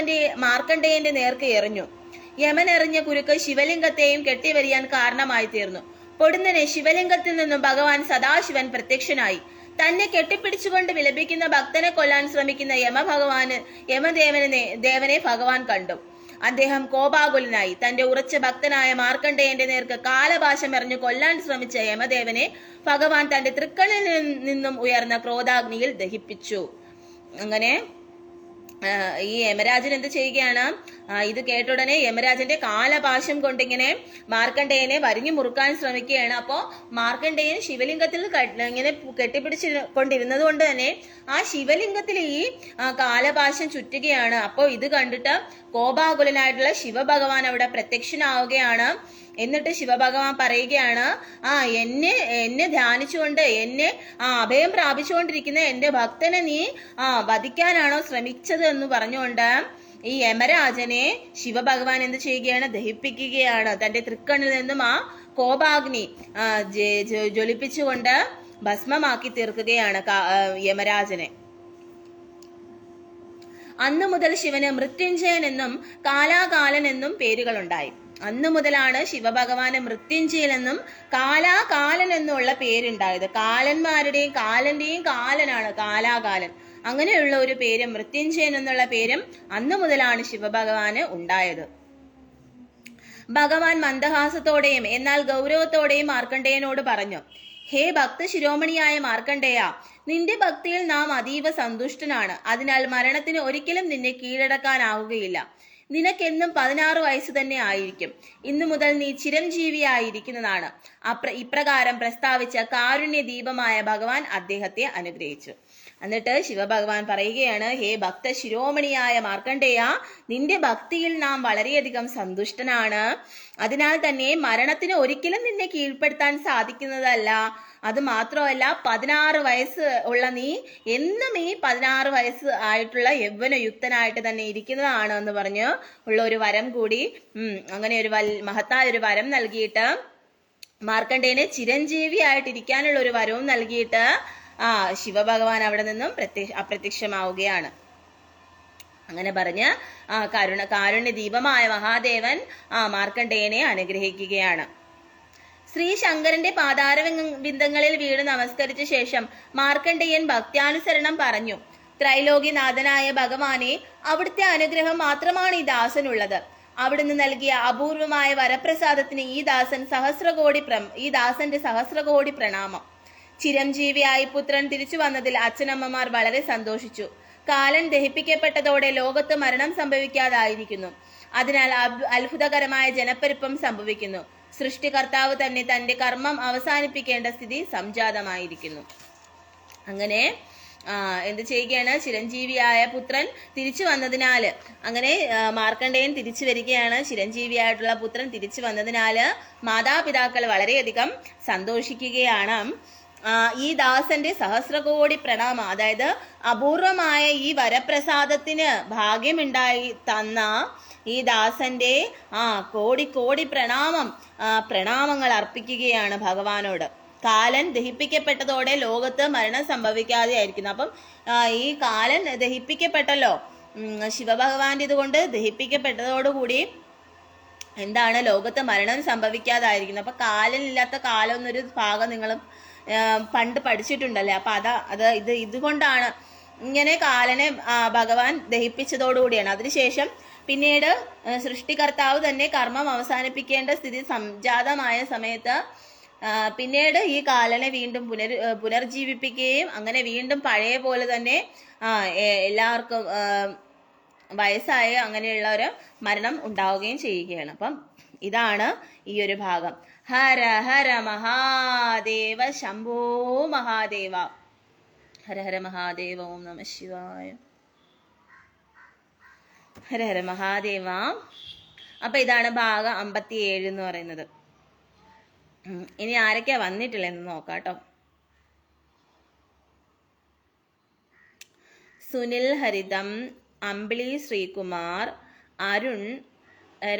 മാർക്കണ്ഡേയന്റെ നേർക്ക് എറിഞ്ഞു. യമൻ എറിഞ്ഞ കുരുക്ക് ശിവലിംഗത്തെയും കെട്ടിവരിയാൻ കാരണമായി തീർന്നു. പൊടുന്നനെ ശിവലിംഗത്തിൽ നിന്നും ഭഗവാൻ സദാശിവൻ പ്രത്യക്ഷനായി. തന്നെ കെട്ടിപ്പിടിച്ചുകൊണ്ട് വിലപിക്കുന്ന ഭക്തനെ കൊല്ലാൻ ശ്രമിക്കുന്ന യമദേവനെ ഭഗവാൻ കണ്ടു. അദ്ദേഹം കോപാകുലനായി. തന്റെ ഉറച്ച ഭക്തനായ മാർക്കണ്ഡേയന്റെ നേർക്ക് കാലപാശം എറിഞ്ഞു കൊല്ലാൻ ശ്രമിച്ച യമദേവനെ ഭഗവാൻ തന്റെ തൃക്കണ്ണിൽ നിന്നും ഉയർന്ന ക്രോധാഗ്നിയിൽ ദഹിപ്പിച്ചു. അങ്ങനെ ഈ യമരാജൻ എന്ത് ചെയ്യുകയാണ്? ഇത് കേട്ടുടനെ യമരാജന്റെ കാലപാശം കൊണ്ടിങ്ങനെ മാർക്കണ്ഡേയനെ വരിഞ്ഞു മുറുക്കാൻ ശ്രമിക്കുകയാണ്. അപ്പോ മാർക്കണ്ഡേയൻ ശിവലിംഗത്തിൽ ഇങ്ങനെ കെട്ടിപ്പിടിച്ച് കൊണ്ടിരുന്നത് കൊണ്ട് തന്നെ ആ ശിവലിംഗത്തിൽ ഈ കാലപാശം ചുറ്റുകയാണ്. അപ്പോ ഇത് കണ്ടിട്ട് കോപാകുലനായിട്ടുള്ള ശിവഭഗവാൻ അവിടെ പ്രത്യക്ഷനാവുകയാണ്. എന്നിട്ട് ശിവഭഗവാൻ പറയുകയാണ്, എന്നെ ധ്യാനിച്ചുകൊണ്ട് എന്നെ അഭയം പ്രാപിച്ചുകൊണ്ടിരിക്കുന്ന എന്റെ ഭക്തനെ നീ വധിക്കാനാണോ ശ്രമിച്ചത് എന്ന് പറഞ്ഞുകൊണ്ട് ഈ യമരാജനെ ശിവഭഗവാൻ എന്ത് ചെയ്യുകയാണ്? ദഹിപ്പിക്കുകയാണ്. തന്റെ തൃക്കണ്ണിൽ നിന്നും ആ കോപാഗ്നി ജ്വലിപ്പിച്ചുകൊണ്ട് ഭസ്മമാക്കി തീർക്കുകയാണ് യമരാജനെ. അന്നു മുതൽ ശിവന് മൃത്യുഞ്ജയൻ എന്നും കാലാകാലൻ എന്നും പേരുകളുണ്ടായി. അന്നു മുതലാണ് ശിവഭഗവാന് മൃത്യുഞ്ജയൻ എന്നും കാലാകാലൻ എന്നുള്ള പേരുണ്ടായത്. കാലന്മാരുടെയും കാലന്റെയും കാലനാണ് കാലാകാലൻ. അങ്ങനെയുള്ള ഒരു പേരും മൃത്യുഞ്ജയൻ എന്നുള്ള പേരും അന്നു മുതലാണ് ശിവഭഗവാന് ഉണ്ടായത്. ഭഗവാൻ മന്ദഹാസത്തോടെയും എന്നാൽ ഗൗരവത്തോടെയും മാർക്കണ്ഡേയനോട് പറഞ്ഞു, ഹേ ഭക്ത ശിരോമണിയായ മാർക്കണ്ഡേയ, നിന്റെ ഭക്തിയിൽ നാം അതീവ സന്തുഷ്ടനാണ്. അതിനാൽ മരണത്തിന് ഒരിക്കലും നിന്നെ കീഴടക്കാനാവുകയില്ല. നിനക്കെന്നും 16 വയസ്സ് തന്നെ ആയിരിക്കും. ഇന്നു മുതൽ നീ ചിരഞ്ജീവിയായിരിക്കുന്നതാണ്. ഇപ്രകാരം പ്രസ്താവിച്ച കാരുണ്യ ദീപമായ ഭഗവാൻ അദ്ദേഹത്തെ അനുഗ്രഹിച്ചു. എന്നിട്ട് ശിവഭഗവാൻ പറയുകയാണ്, ഹേ ഭക്ത ശിരോമണിയായ മാർക്കണ്ഡേയ, നിന്റെ ഭക്തിയിൽ നാം വളരെയധികം സന്തുഷ്ടനാണ്. അതിനാൽ തന്നെ മരണത്തിന് ഒരിക്കലും നിന്നെ കീഴ്പ്പെടുത്താൻ സാധിക്കുന്നതല്ല. അത് മാത്രമല്ല 16 വയസ്സ് ഉള്ള നീ എന്നും ഈ 16 വയസ്സ് ആയിട്ടുള്ള യൗവനയുക്തനായിട്ട് തന്നെ ഇരിക്കുന്നതാണ് എന്ന് പറഞ്ഞ് ഉള്ള ഒരു വരം കൂടി അങ്ങനെ ഒരു മഹത്തായ ഒരു വരം നൽകിയിട്ട് മാർക്കണ്ഡേയനെ ചിരഞ്ജീവി ആയിട്ടിരിക്കാനുള്ള ഒരു വരവും നൽകിയിട്ട് ശിവഭഗവാൻ അവിടെ നിന്നും അപ്രത്യക്ഷമാവുകയാണ്. അങ്ങനെ പറഞ്ഞ് കാരുണ്യ ദീപമായ മഹാദേവൻ മാർക്കണ്ഡേയനെ അനുഗ്രഹിക്കുകയാണ്. ശ്രീ ശങ്കരന്റെ പാതാരബിന്ദങ്ങളിൽ വീണ് നമസ്കരിച്ച ശേഷം മാർക്കണ്ഡേയൻ ഭക്ത്യാനുസരണം പറഞ്ഞു, ത്രൈലോക്യനാഥനായ ഭഗവാനെ, അവിടുത്തെ അനുഗ്രഹം മാത്രമാണ് ഈ ദാസനുള്ളത്. അവിടുന്ന് നൽകിയ അപൂർവമായ വരപ്രസാദത്തിന് ഈ ദാസന്റെ സഹസ്രകോടി പ്രണാമം. ചിരഞ്ജീവിയായി പുത്രൻ തിരിച്ചു വന്നതിൽ അച്ഛനമ്മമാർ വളരെ സന്തോഷിച്ചു. കാലൻ ദഹിപ്പിക്കപ്പെട്ടതോടെ ലോകത്ത് മരണം സംഭവിക്കാതായിരിക്കുന്നു. അതിനാൽ അത്ഭുതകരമായ ജനപ്പെരുപ്പം സംഭവിക്കുന്നു. സൃഷ്ടികർത്താവ് തന്നെ തന്റെ കർമ്മം അവസാനിപ്പിക്കേണ്ട സ്ഥിതി സംജാതമായിരിക്കുന്നു. അങ്ങനെ എന്ത് ചെയ്യുകയാണ്? ചിരഞ്ജീവിയായ പുത്രൻ തിരിച്ചു വന്നതിനാല്, അങ്ങനെ മാർക്കണ്ഡേയൻ തിരിച്ചു വരികയാണ്. ചിരഞ്ജീവിയായിട്ടുള്ള പുത്രൻ തിരിച്ചു വന്നതിനാല് മാതാപിതാക്കൾ വളരെയധികം സന്തോഷിക്കുകയാണ്. ഈ ദാസന്റെ സഹസ്രകോടി പ്രണാമം, അതായത് അപൂർവമായ ഈ വരപ്രസാദത്തിന് ഭാഗ്യമുണ്ടായി തന്ന ഈ ദാസന്റെ കോടി കോടി പ്രണാമങ്ങൾ അർപ്പിക്കുകയാണ് ഭഗവാനോട്. കാലൻ ദഹിപ്പിക്കപ്പെട്ടതോടെ ലോകത്ത് മരണം സംഭവിക്കാതെ ആയിരിക്കുന്നു. അപ്പം ഈ കാലൻ ദഹിപ്പിക്കപ്പെട്ടല്ലോ, ശിവഭഗവാന്റെ ഇതുകൊണ്ട് ദഹിപ്പിക്കപ്പെട്ടതോടുകൂടി എന്താണ്? ലോകത്ത് മരണം സംഭവിക്കാതായിരിക്കുന്നു. അപ്പൊ കാലനില്ലാത്ത കാലം എന്നൊരു ഭാഗം നിങ്ങൾ പണ്ട് പഠിച്ചിട്ടുണ്ടല്ലേ? അപ്പൊ ഇതുകൊണ്ടാണ് ഇങ്ങനെ കാലനെ ഭഗവാൻ ദഹിപ്പിച്ചതോടുകൂടിയാണ്. അതിനുശേഷം പിന്നീട് സൃഷ്ടികർത്താവ് തന്നെ കർമ്മം അവസാനിപ്പിക്കേണ്ട സ്ഥിതി സംജാതമായ സമയത്ത് പിന്നീട് ഈ കാലനെ വീണ്ടും പുനർജീവിപ്പിക്കുകയും അങ്ങനെ വീണ്ടും പഴയ പോലെ തന്നെ എല്ലാവർക്കും വയസ്സായ അങ്ങനെയുള്ള ഒരു മരണം ഉണ്ടാവുകയും ചെയ്യുകയാണ്. അപ്പം ഇതാണ് ഈ ഒരു ഭാഗം. ഹര ഹര മഹാദേവ ശംഭോ മഹാദേവ. ഹര ഹര മഹാദേവ. ഓം നമ ശിവായ. ഹര ഹര മഹാദേവ. അപ്പൊ ഇതാണ് ഭാഗം 57 എന്ന് പറയുന്നത്. ഇനി ആരൊക്കെയാ വന്നിട്ടില്ലെന്ന് നോക്കാം കേട്ടോ. സുനിൽ ഹരിതം, അമ്പിളി ശ്രീകുമാർ, അരുൺ,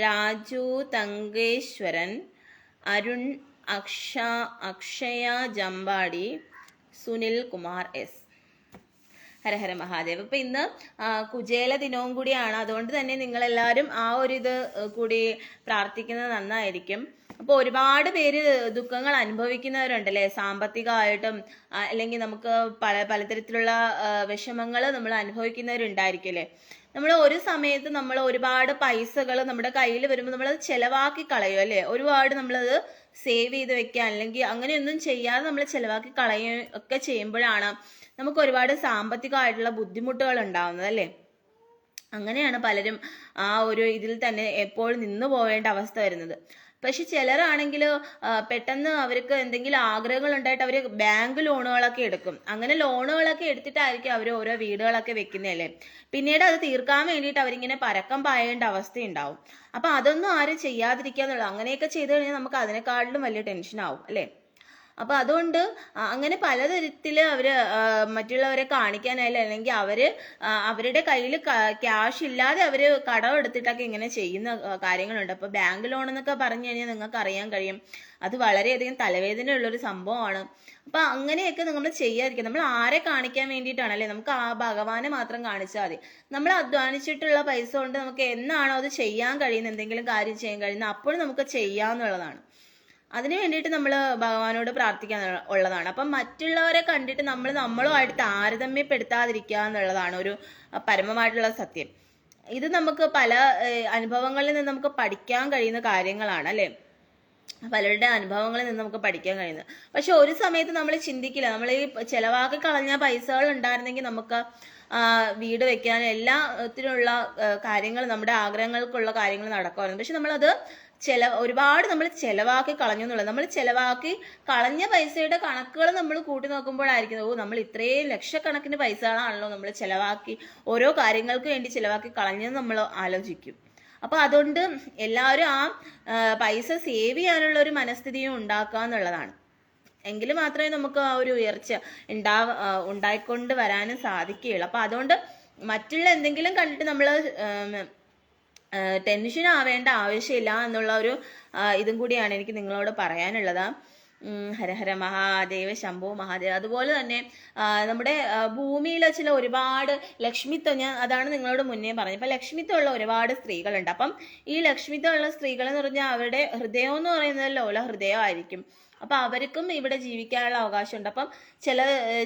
രാജു തങ്കേശ്വരൻ, അരുൺ, അക്ഷയ ജമ്പാടി, സുനിൽ കുമാർ എസ്. ഹരഹര മഹാദേവ്. അപ്പൊ ഇന്ന് കുചേല ദിനവും കൂടിയാണ്. അതുകൊണ്ട് തന്നെ നിങ്ങളെല്ലാവരും ആ ഒരു ഇത് കൂടി പ്രാർത്ഥിക്കുന്നത് നന്നായിരിക്കും. അപ്പോൾ ഒരുപാട് പേര് ദുഃഖങ്ങൾ അനുഭവിക്കുന്നവരുണ്ടല്ലേ, സാമ്പത്തികമായിട്ടും അല്ലെങ്കിൽ നമുക്ക് പലതരത്തിലുള്ള വിഷമങ്ങൾ നമ്മൾ അനുഭവിക്കുന്നവരുണ്ടായിരിക്കും. നമ്മൾ ഒരു സമയത്ത് നമ്മൾ ഒരുപാട് പൈസകൾ നമ്മുടെ കയ്യിൽ വരുമ്പോൾ നമ്മളത് ചെലവാക്കി കളയും അല്ലേ. ഒരുപാട് നമ്മളത് സേവ് ചെയ്ത് വെക്കാൻ അല്ലെങ്കിൽ അങ്ങനെയൊന്നും ചെയ്യാതെ നമ്മൾ ചെലവാക്കി കളയുകയൊക്കെ ചെയ്യുമ്പോഴാണ് നമുക്ക് ഒരുപാട് സാമ്പത്തികമായിട്ടുള്ള ബുദ്ധിമുട്ടുകൾ ഉണ്ടാവുന്നത് അല്ലേ. അങ്ങനെയാണ് പലരും ആ ഒരു ഇതിൽ തന്നെ എപ്പോഴും നിന്നു പോവേണ്ട അവസ്ഥ വരുന്നത്. പക്ഷെ ചിലരാണെങ്കിൽ പെട്ടെന്ന് അവർക്ക് എന്തെങ്കിലും ആഗ്രഹങ്ങൾ ഉണ്ടായിട്ട് അവർ ബാങ്ക് ലോണുകളൊക്കെ എടുക്കും. അങ്ങനെ ലോണുകളൊക്കെ എടുത്തിട്ടായിരിക്കും അവർ ഓരോ വീടുകളൊക്കെ വെക്കുന്നതല്ലേ. പിന്നീട് അത് തീർക്കാൻ വേണ്ടിയിട്ട് അവരിങ്ങനെ പരക്കം പായേണ്ട അവസ്ഥയുണ്ടാവും. അപ്പൊ അതൊന്നും ആരും ചെയ്യാതിരിക്കുക എന്നുള്ളത്. അങ്ങനെയൊക്കെ ചെയ്തു കഴിഞ്ഞാൽ നമുക്ക് അതിനെക്കാട്ടിലും വലിയ ടെൻഷൻ ആവും അല്ലേ. അപ്പൊ അതുകൊണ്ട് അങ്ങനെ പലതരത്തില് അവര് മറ്റുള്ളവരെ കാണിക്കാനായാലും അല്ലെങ്കിൽ അവരുടെ കയ്യിൽ ക്യാഷ് ഇല്ലാതെ അവര് കടം എടുത്തിട്ടൊക്കെ ഇങ്ങനെ ചെയ്യുന്ന കാര്യങ്ങളുണ്ട്. അപ്പൊ ബാങ്ക് ലോൺ എന്നൊക്കെ പറഞ്ഞു കഴിഞ്ഞാൽ നിങ്ങൾക്ക് അറിയാൻ കഴിയും, അത് വളരെയധികം തലവേദന ഉള്ളൊരു സംഭവമാണ്. അപ്പൊ അങ്ങനെയൊക്കെ നമ്മൾ ചെയ്യാതിരിക്കും. നമ്മൾ ആരെ കാണിക്കാൻ വേണ്ടിയിട്ടാണല്ലേ? നമുക്ക് ആ ഭഗവാനെ മാത്രം കാണിച്ചാൽ മതി. നമ്മൾ അധ്വാനിച്ചിട്ടുള്ള പൈസ കൊണ്ട് നമുക്ക് എന്നാണോ അത് ചെയ്യാൻ കഴിയുന്ന, എന്തെങ്കിലും കാര്യം ചെയ്യാൻ കഴിയുന്ന, അപ്പോഴും നമുക്ക് ചെയ്യാന്നുള്ളതാണ്. അതിനു വേണ്ടിയിട്ട് നമ്മൾ ഭഗവാനോട് പ്രാർത്ഥിക്കാൻ ഉള്ളതാണ്. അപ്പം മറ്റുള്ളവരെ കണ്ടിട്ട് നമ്മളുമായിട്ട് താരതമ്യപ്പെടുത്താതിരിക്കുക എന്നുള്ളതാണ് ഒരു പരമമായിട്ടുള്ള സത്യം. ഇത് നമുക്ക് പല അനുഭവങ്ങളിൽ നിന്ന് നമുക്ക് പഠിക്കാൻ കഴിയുന്ന കാര്യങ്ങളാണ് അല്ലേ. പലരുടെ അനുഭവങ്ങളിൽ നിന്ന് നമുക്ക് പഠിക്കാൻ കഴിയുന്നത്. പക്ഷെ ഒരു സമയത്ത് നമ്മൾ ചിന്തിക്കില്ല, നമ്മൾ ഈ ചെലവാക്കി കളഞ്ഞ പൈസകൾ ഉണ്ടായിരുന്നെങ്കിൽ നമുക്ക് വീട് വെക്കാൻ എല്ലാത്തിനുള്ള കാര്യങ്ങൾ, നമ്മുടെ ആഗ്രഹങ്ങൾക്കുള്ള കാര്യങ്ങൾ നടക്കുമായിരുന്നു. പക്ഷെ നമ്മളത് ഒരുപാട് നമ്മൾ ചെലവാക്കി കളഞ്ഞു എന്നുള്ളത്. നമ്മൾ ചെലവാക്കി കളഞ്ഞ പൈസയുടെ കണക്കുകൾ നമ്മൾ കൂട്ടി നോക്കുമ്പോഴായിരിക്കും നമ്മൾ ഇത്രയും ലക്ഷക്കണക്കിന് പൈസകളാണല്ലോ നമ്മൾ ചെലവാക്കി ഓരോ കാര്യങ്ങൾക്ക് വേണ്ടി ചെലവാക്കി കളഞ്ഞെന്ന് നമ്മൾ ആലോചിക്കും. അപ്പൊ അതുകൊണ്ട് എല്ലാവരും ആ പൈസ സേവ് ചെയ്യാനുള്ള ഒരു മനസ്ഥിതിയും ഉണ്ടാക്കുക എന്നുള്ളതാണ്. എങ്കിൽ മാത്രമേ നമുക്ക് ആ ഒരു ഉയർച്ച ഉണ്ടായിക്കൊണ്ട് വരാനും സാധിക്കുകയുള്ളൂ. അപ്പൊ അതുകൊണ്ട് മറ്റുള്ള എന്തെങ്കിലും കണ്ടിട്ട് നമ്മൾ ടെൻഷൻ ആവേണ്ട ആവശ്യമില്ല എന്നുള്ള ഒരു ഇതും കൂടിയാണ് എനിക്ക് നിങ്ങളോട് പറയാനുള്ളത്. ഹരഹര മഹാദേവ ശംഭോ മഹാദേവ. അതുപോലെ തന്നെ നമ്മുടെ ഭൂമിയിൽ ചില ഒരുപാട് ലക്ഷ്മിത്വം, ഞാൻ അതാണ് നിങ്ങളോട് മുന്നേ പറഞ്ഞത്. ഇപ്പം ലക്ഷ്മിത്വമുള്ള ഒരുപാട് സ്ത്രീകളുണ്ട്. അപ്പം ഈ ലക്ഷ്മിത്വമുള്ള സ്ത്രീകൾ എന്ന് പറഞ്ഞാൽ അവരുടെ ഹൃദയം എന്ന് പറയുന്നത് ലോല ഹൃദയമായിരിക്കും. അപ്പൊ അവർക്കും ഇവിടെ ജീവിക്കാനുള്ള അവകാശമുണ്ട്. അപ്പം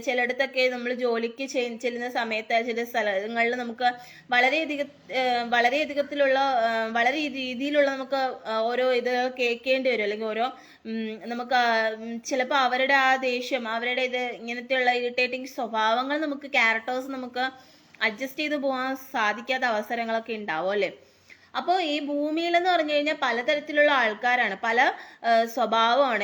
ചിലയിടത്തൊക്കെ നമ്മൾ ജോലിക്ക് ചെല്ലുന്ന സമയത്ത് ചില സ്ഥലങ്ങളിൽ നമുക്ക് വളരെയധികത്തിലുള്ള വളരെ രീതിയിലുള്ള നമുക്ക് ഓരോ ഇത് കേൾക്കേണ്ടി വരും. അല്ലെങ്കിൽ ഓരോ നമുക്ക് ചിലപ്പോൾ അവരുടെ ആ ദേഷ്യം, അവരുടെ ഇത് ഇങ്ങനത്തെയുള്ള ഇറിറ്റേറ്റിംഗ് സ്വഭാവങ്ങൾ നമുക്ക് ക്യാരക്ടേഴ്സ് നമുക്ക് അഡ്ജസ്റ്റ് ചെയ്ത് പോകാൻ സാധിക്കാത്ത അവസരങ്ങളൊക്കെ ഉണ്ടാവും അല്ലേ. അപ്പോൾ ഈ ഭൂമിയിലെന്ന് പറഞ്ഞു കഴിഞ്ഞാൽ പലതരത്തിലുള്ള ആൾക്കാരാണ്, പല സ്വഭാവമാണ്.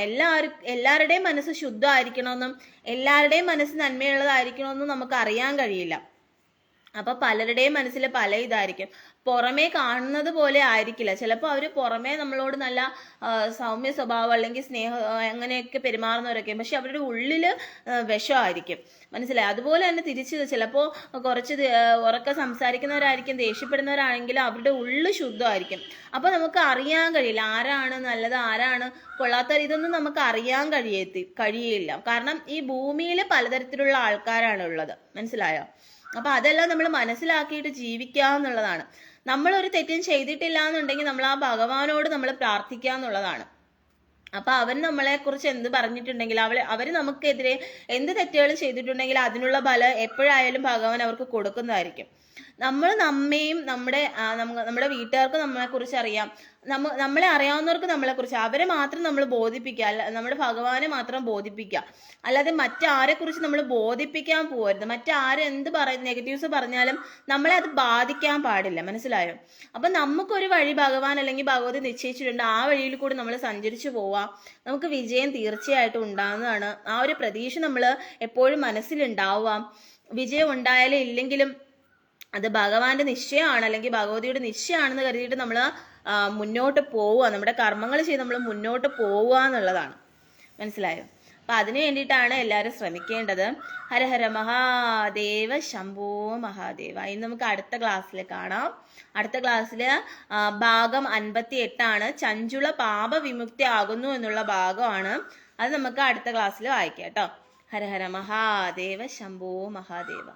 എല്ലാവരുടെയും മനസ്സ് ശുദ്ധമായിരിക്കണമെന്നും എല്ലാവരുടെയും മനസ്സ് നന്മയുള്ളതായിരിക്കണമെന്നും നമുക്ക് അറിയാൻ കഴിയില്ല. അപ്പൊ പലരുടെയും മനസ്സിൽ പല ഇതായിരിക്കും. പുറമേ കാണുന്നത് പോലെ ആയിരിക്കില്ല. ചിലപ്പോൾ അവർ പുറമേ നമ്മളോട് നല്ല സൗമ്യ സ്വഭാവം അല്ലെങ്കിൽ സ്നേഹം അങ്ങനെയൊക്കെ പെരുമാറുന്നവരൊക്കെ, പക്ഷെ അവരുടെ ഉള്ളില് വിഷമായിരിക്കും. മനസ്സിലായി. അതുപോലെ തന്നെ തിരിച്ച് ചിലപ്പോൾ കുറച്ച് ഉറക്കെ സംസാരിക്കുന്നവരായിരിക്കും, ദേഷ്യപ്പെടുന്നവരാണെങ്കിലും അവരുടെ ഉള്ളു ശുദ്ധമായിരിക്കും. അപ്പൊ നമുക്ക് അറിയാൻ കഴിയില്ല ആരാണ് നല്ലത് ആരാണ് കൊള്ളാത്ത, ഇതൊന്നും നമുക്ക് അറിയാൻ കഴിയില്ല. കാരണം ഈ ഭൂമിയിൽ പലതരത്തിലുള്ള ആൾക്കാരാണ് ഉള്ളത്. മനസ്സിലായോ? അപ്പൊ അതെല്ലാം നമ്മൾ മനസ്സിലാക്കിയിട്ട് ജീവിക്കുക എന്നുള്ളതാണ്. നമ്മളൊരു തെറ്റും ചെയ്തിട്ടില്ല എന്നുണ്ടെങ്കിൽ നമ്മൾ ആ ഭഗവാനോട് നമ്മൾ പ്രാർത്ഥിക്കുക എന്നുള്ളതാണ്. അപ്പൊ അവൻ നമ്മളെ കുറിച്ച് എന്ത് പറഞ്ഞിട്ടുണ്ടെങ്കിൽ അവര് നമുക്കെതിരെ എന്ത് തെറ്റുകൾ ചെയ്തിട്ടുണ്ടെങ്കിൽ അതിനുള്ള ഫലം എപ്പോഴായാലും ഭഗവാൻ അവർക്ക് കൊടുക്കുന്നതായിരിക്കും. നമ്മെയും നമ്മുടെ വീട്ടുകാർക്ക് നമ്മളെ കുറിച്ച് അറിയാം, നമ്മളെ അറിയാവുന്നവർക്ക് നമ്മളെ കുറിച്ച്, അവരെ മാത്രം നമ്മൾ ബോധിപ്പിക്കുക, അല്ല നമ്മുടെ ഭഗവാനെ മാത്രം ബോധിപ്പിക്കുക. അല്ലാതെ മറ്റാരെ കുറിച്ച് നമ്മൾ ബോധിപ്പിക്കാൻ പോകരുത്. മറ്റാരും എന്ത് നെഗറ്റീവ്സ് പറഞ്ഞാലും നമ്മളെ അത് ബാധിക്കാൻ പാടില്ല. മനസ്സിലായോ? അപ്പൊ നമുക്കൊരു വഴി ഭഗവാൻ അല്ലെങ്കിൽ ഭഗവതി നിശ്ചയിച്ചിട്ടുണ്ട്. ആ വഴിയിൽ കൂടി നമ്മൾ സഞ്ചരിച്ചു പോവാം. നമുക്ക് വിജയം തീർച്ചയായിട്ടും ഉണ്ടാകുന്നതാണ്. ആ ഒരു പ്രതീക്ഷ നമ്മൾ എപ്പോഴും മനസ്സിലുണ്ടാവുക. വിജയം ഉണ്ടായാലും ഇല്ലെങ്കിലും അത് ഭഗവാന്റെ നിശ്ചയമാണ് അല്ലെങ്കിൽ ഭഗവതിയുടെ നിശ്ചയമാണെന്ന് കരുതിയിട്ട് നമ്മൾ മുന്നോട്ട് പോവുക, നമ്മുടെ കർമ്മങ്ങൾ ചെയ്ത് നമ്മൾ മുന്നോട്ട് പോവുക എന്നുള്ളതാണ്. മനസ്സിലായോ? അപ്പൊ അതിനു വേണ്ടിയിട്ടാണ് എല്ലാവരും ശ്രമിക്കേണ്ടത്. ഹരഹര മഹാദേവ ശംഭോ മഹാദേവ. ഇനി നമുക്ക് അടുത്ത ക്ലാസ്സിൽ കാണാം. അടുത്ത ക്ലാസ്സിൽ ഭാഗം 58 ചഞ്ചുള പാപവിമുക്തി ആകുന്നു എന്നുള്ള ഭാഗമാണ്. അത് നമുക്ക് അടുത്ത ക്ലാസ്സിൽ വായിക്കാം കേട്ടോ. ഹരഹര മഹാദേവ ശംഭോ മഹാദേവ.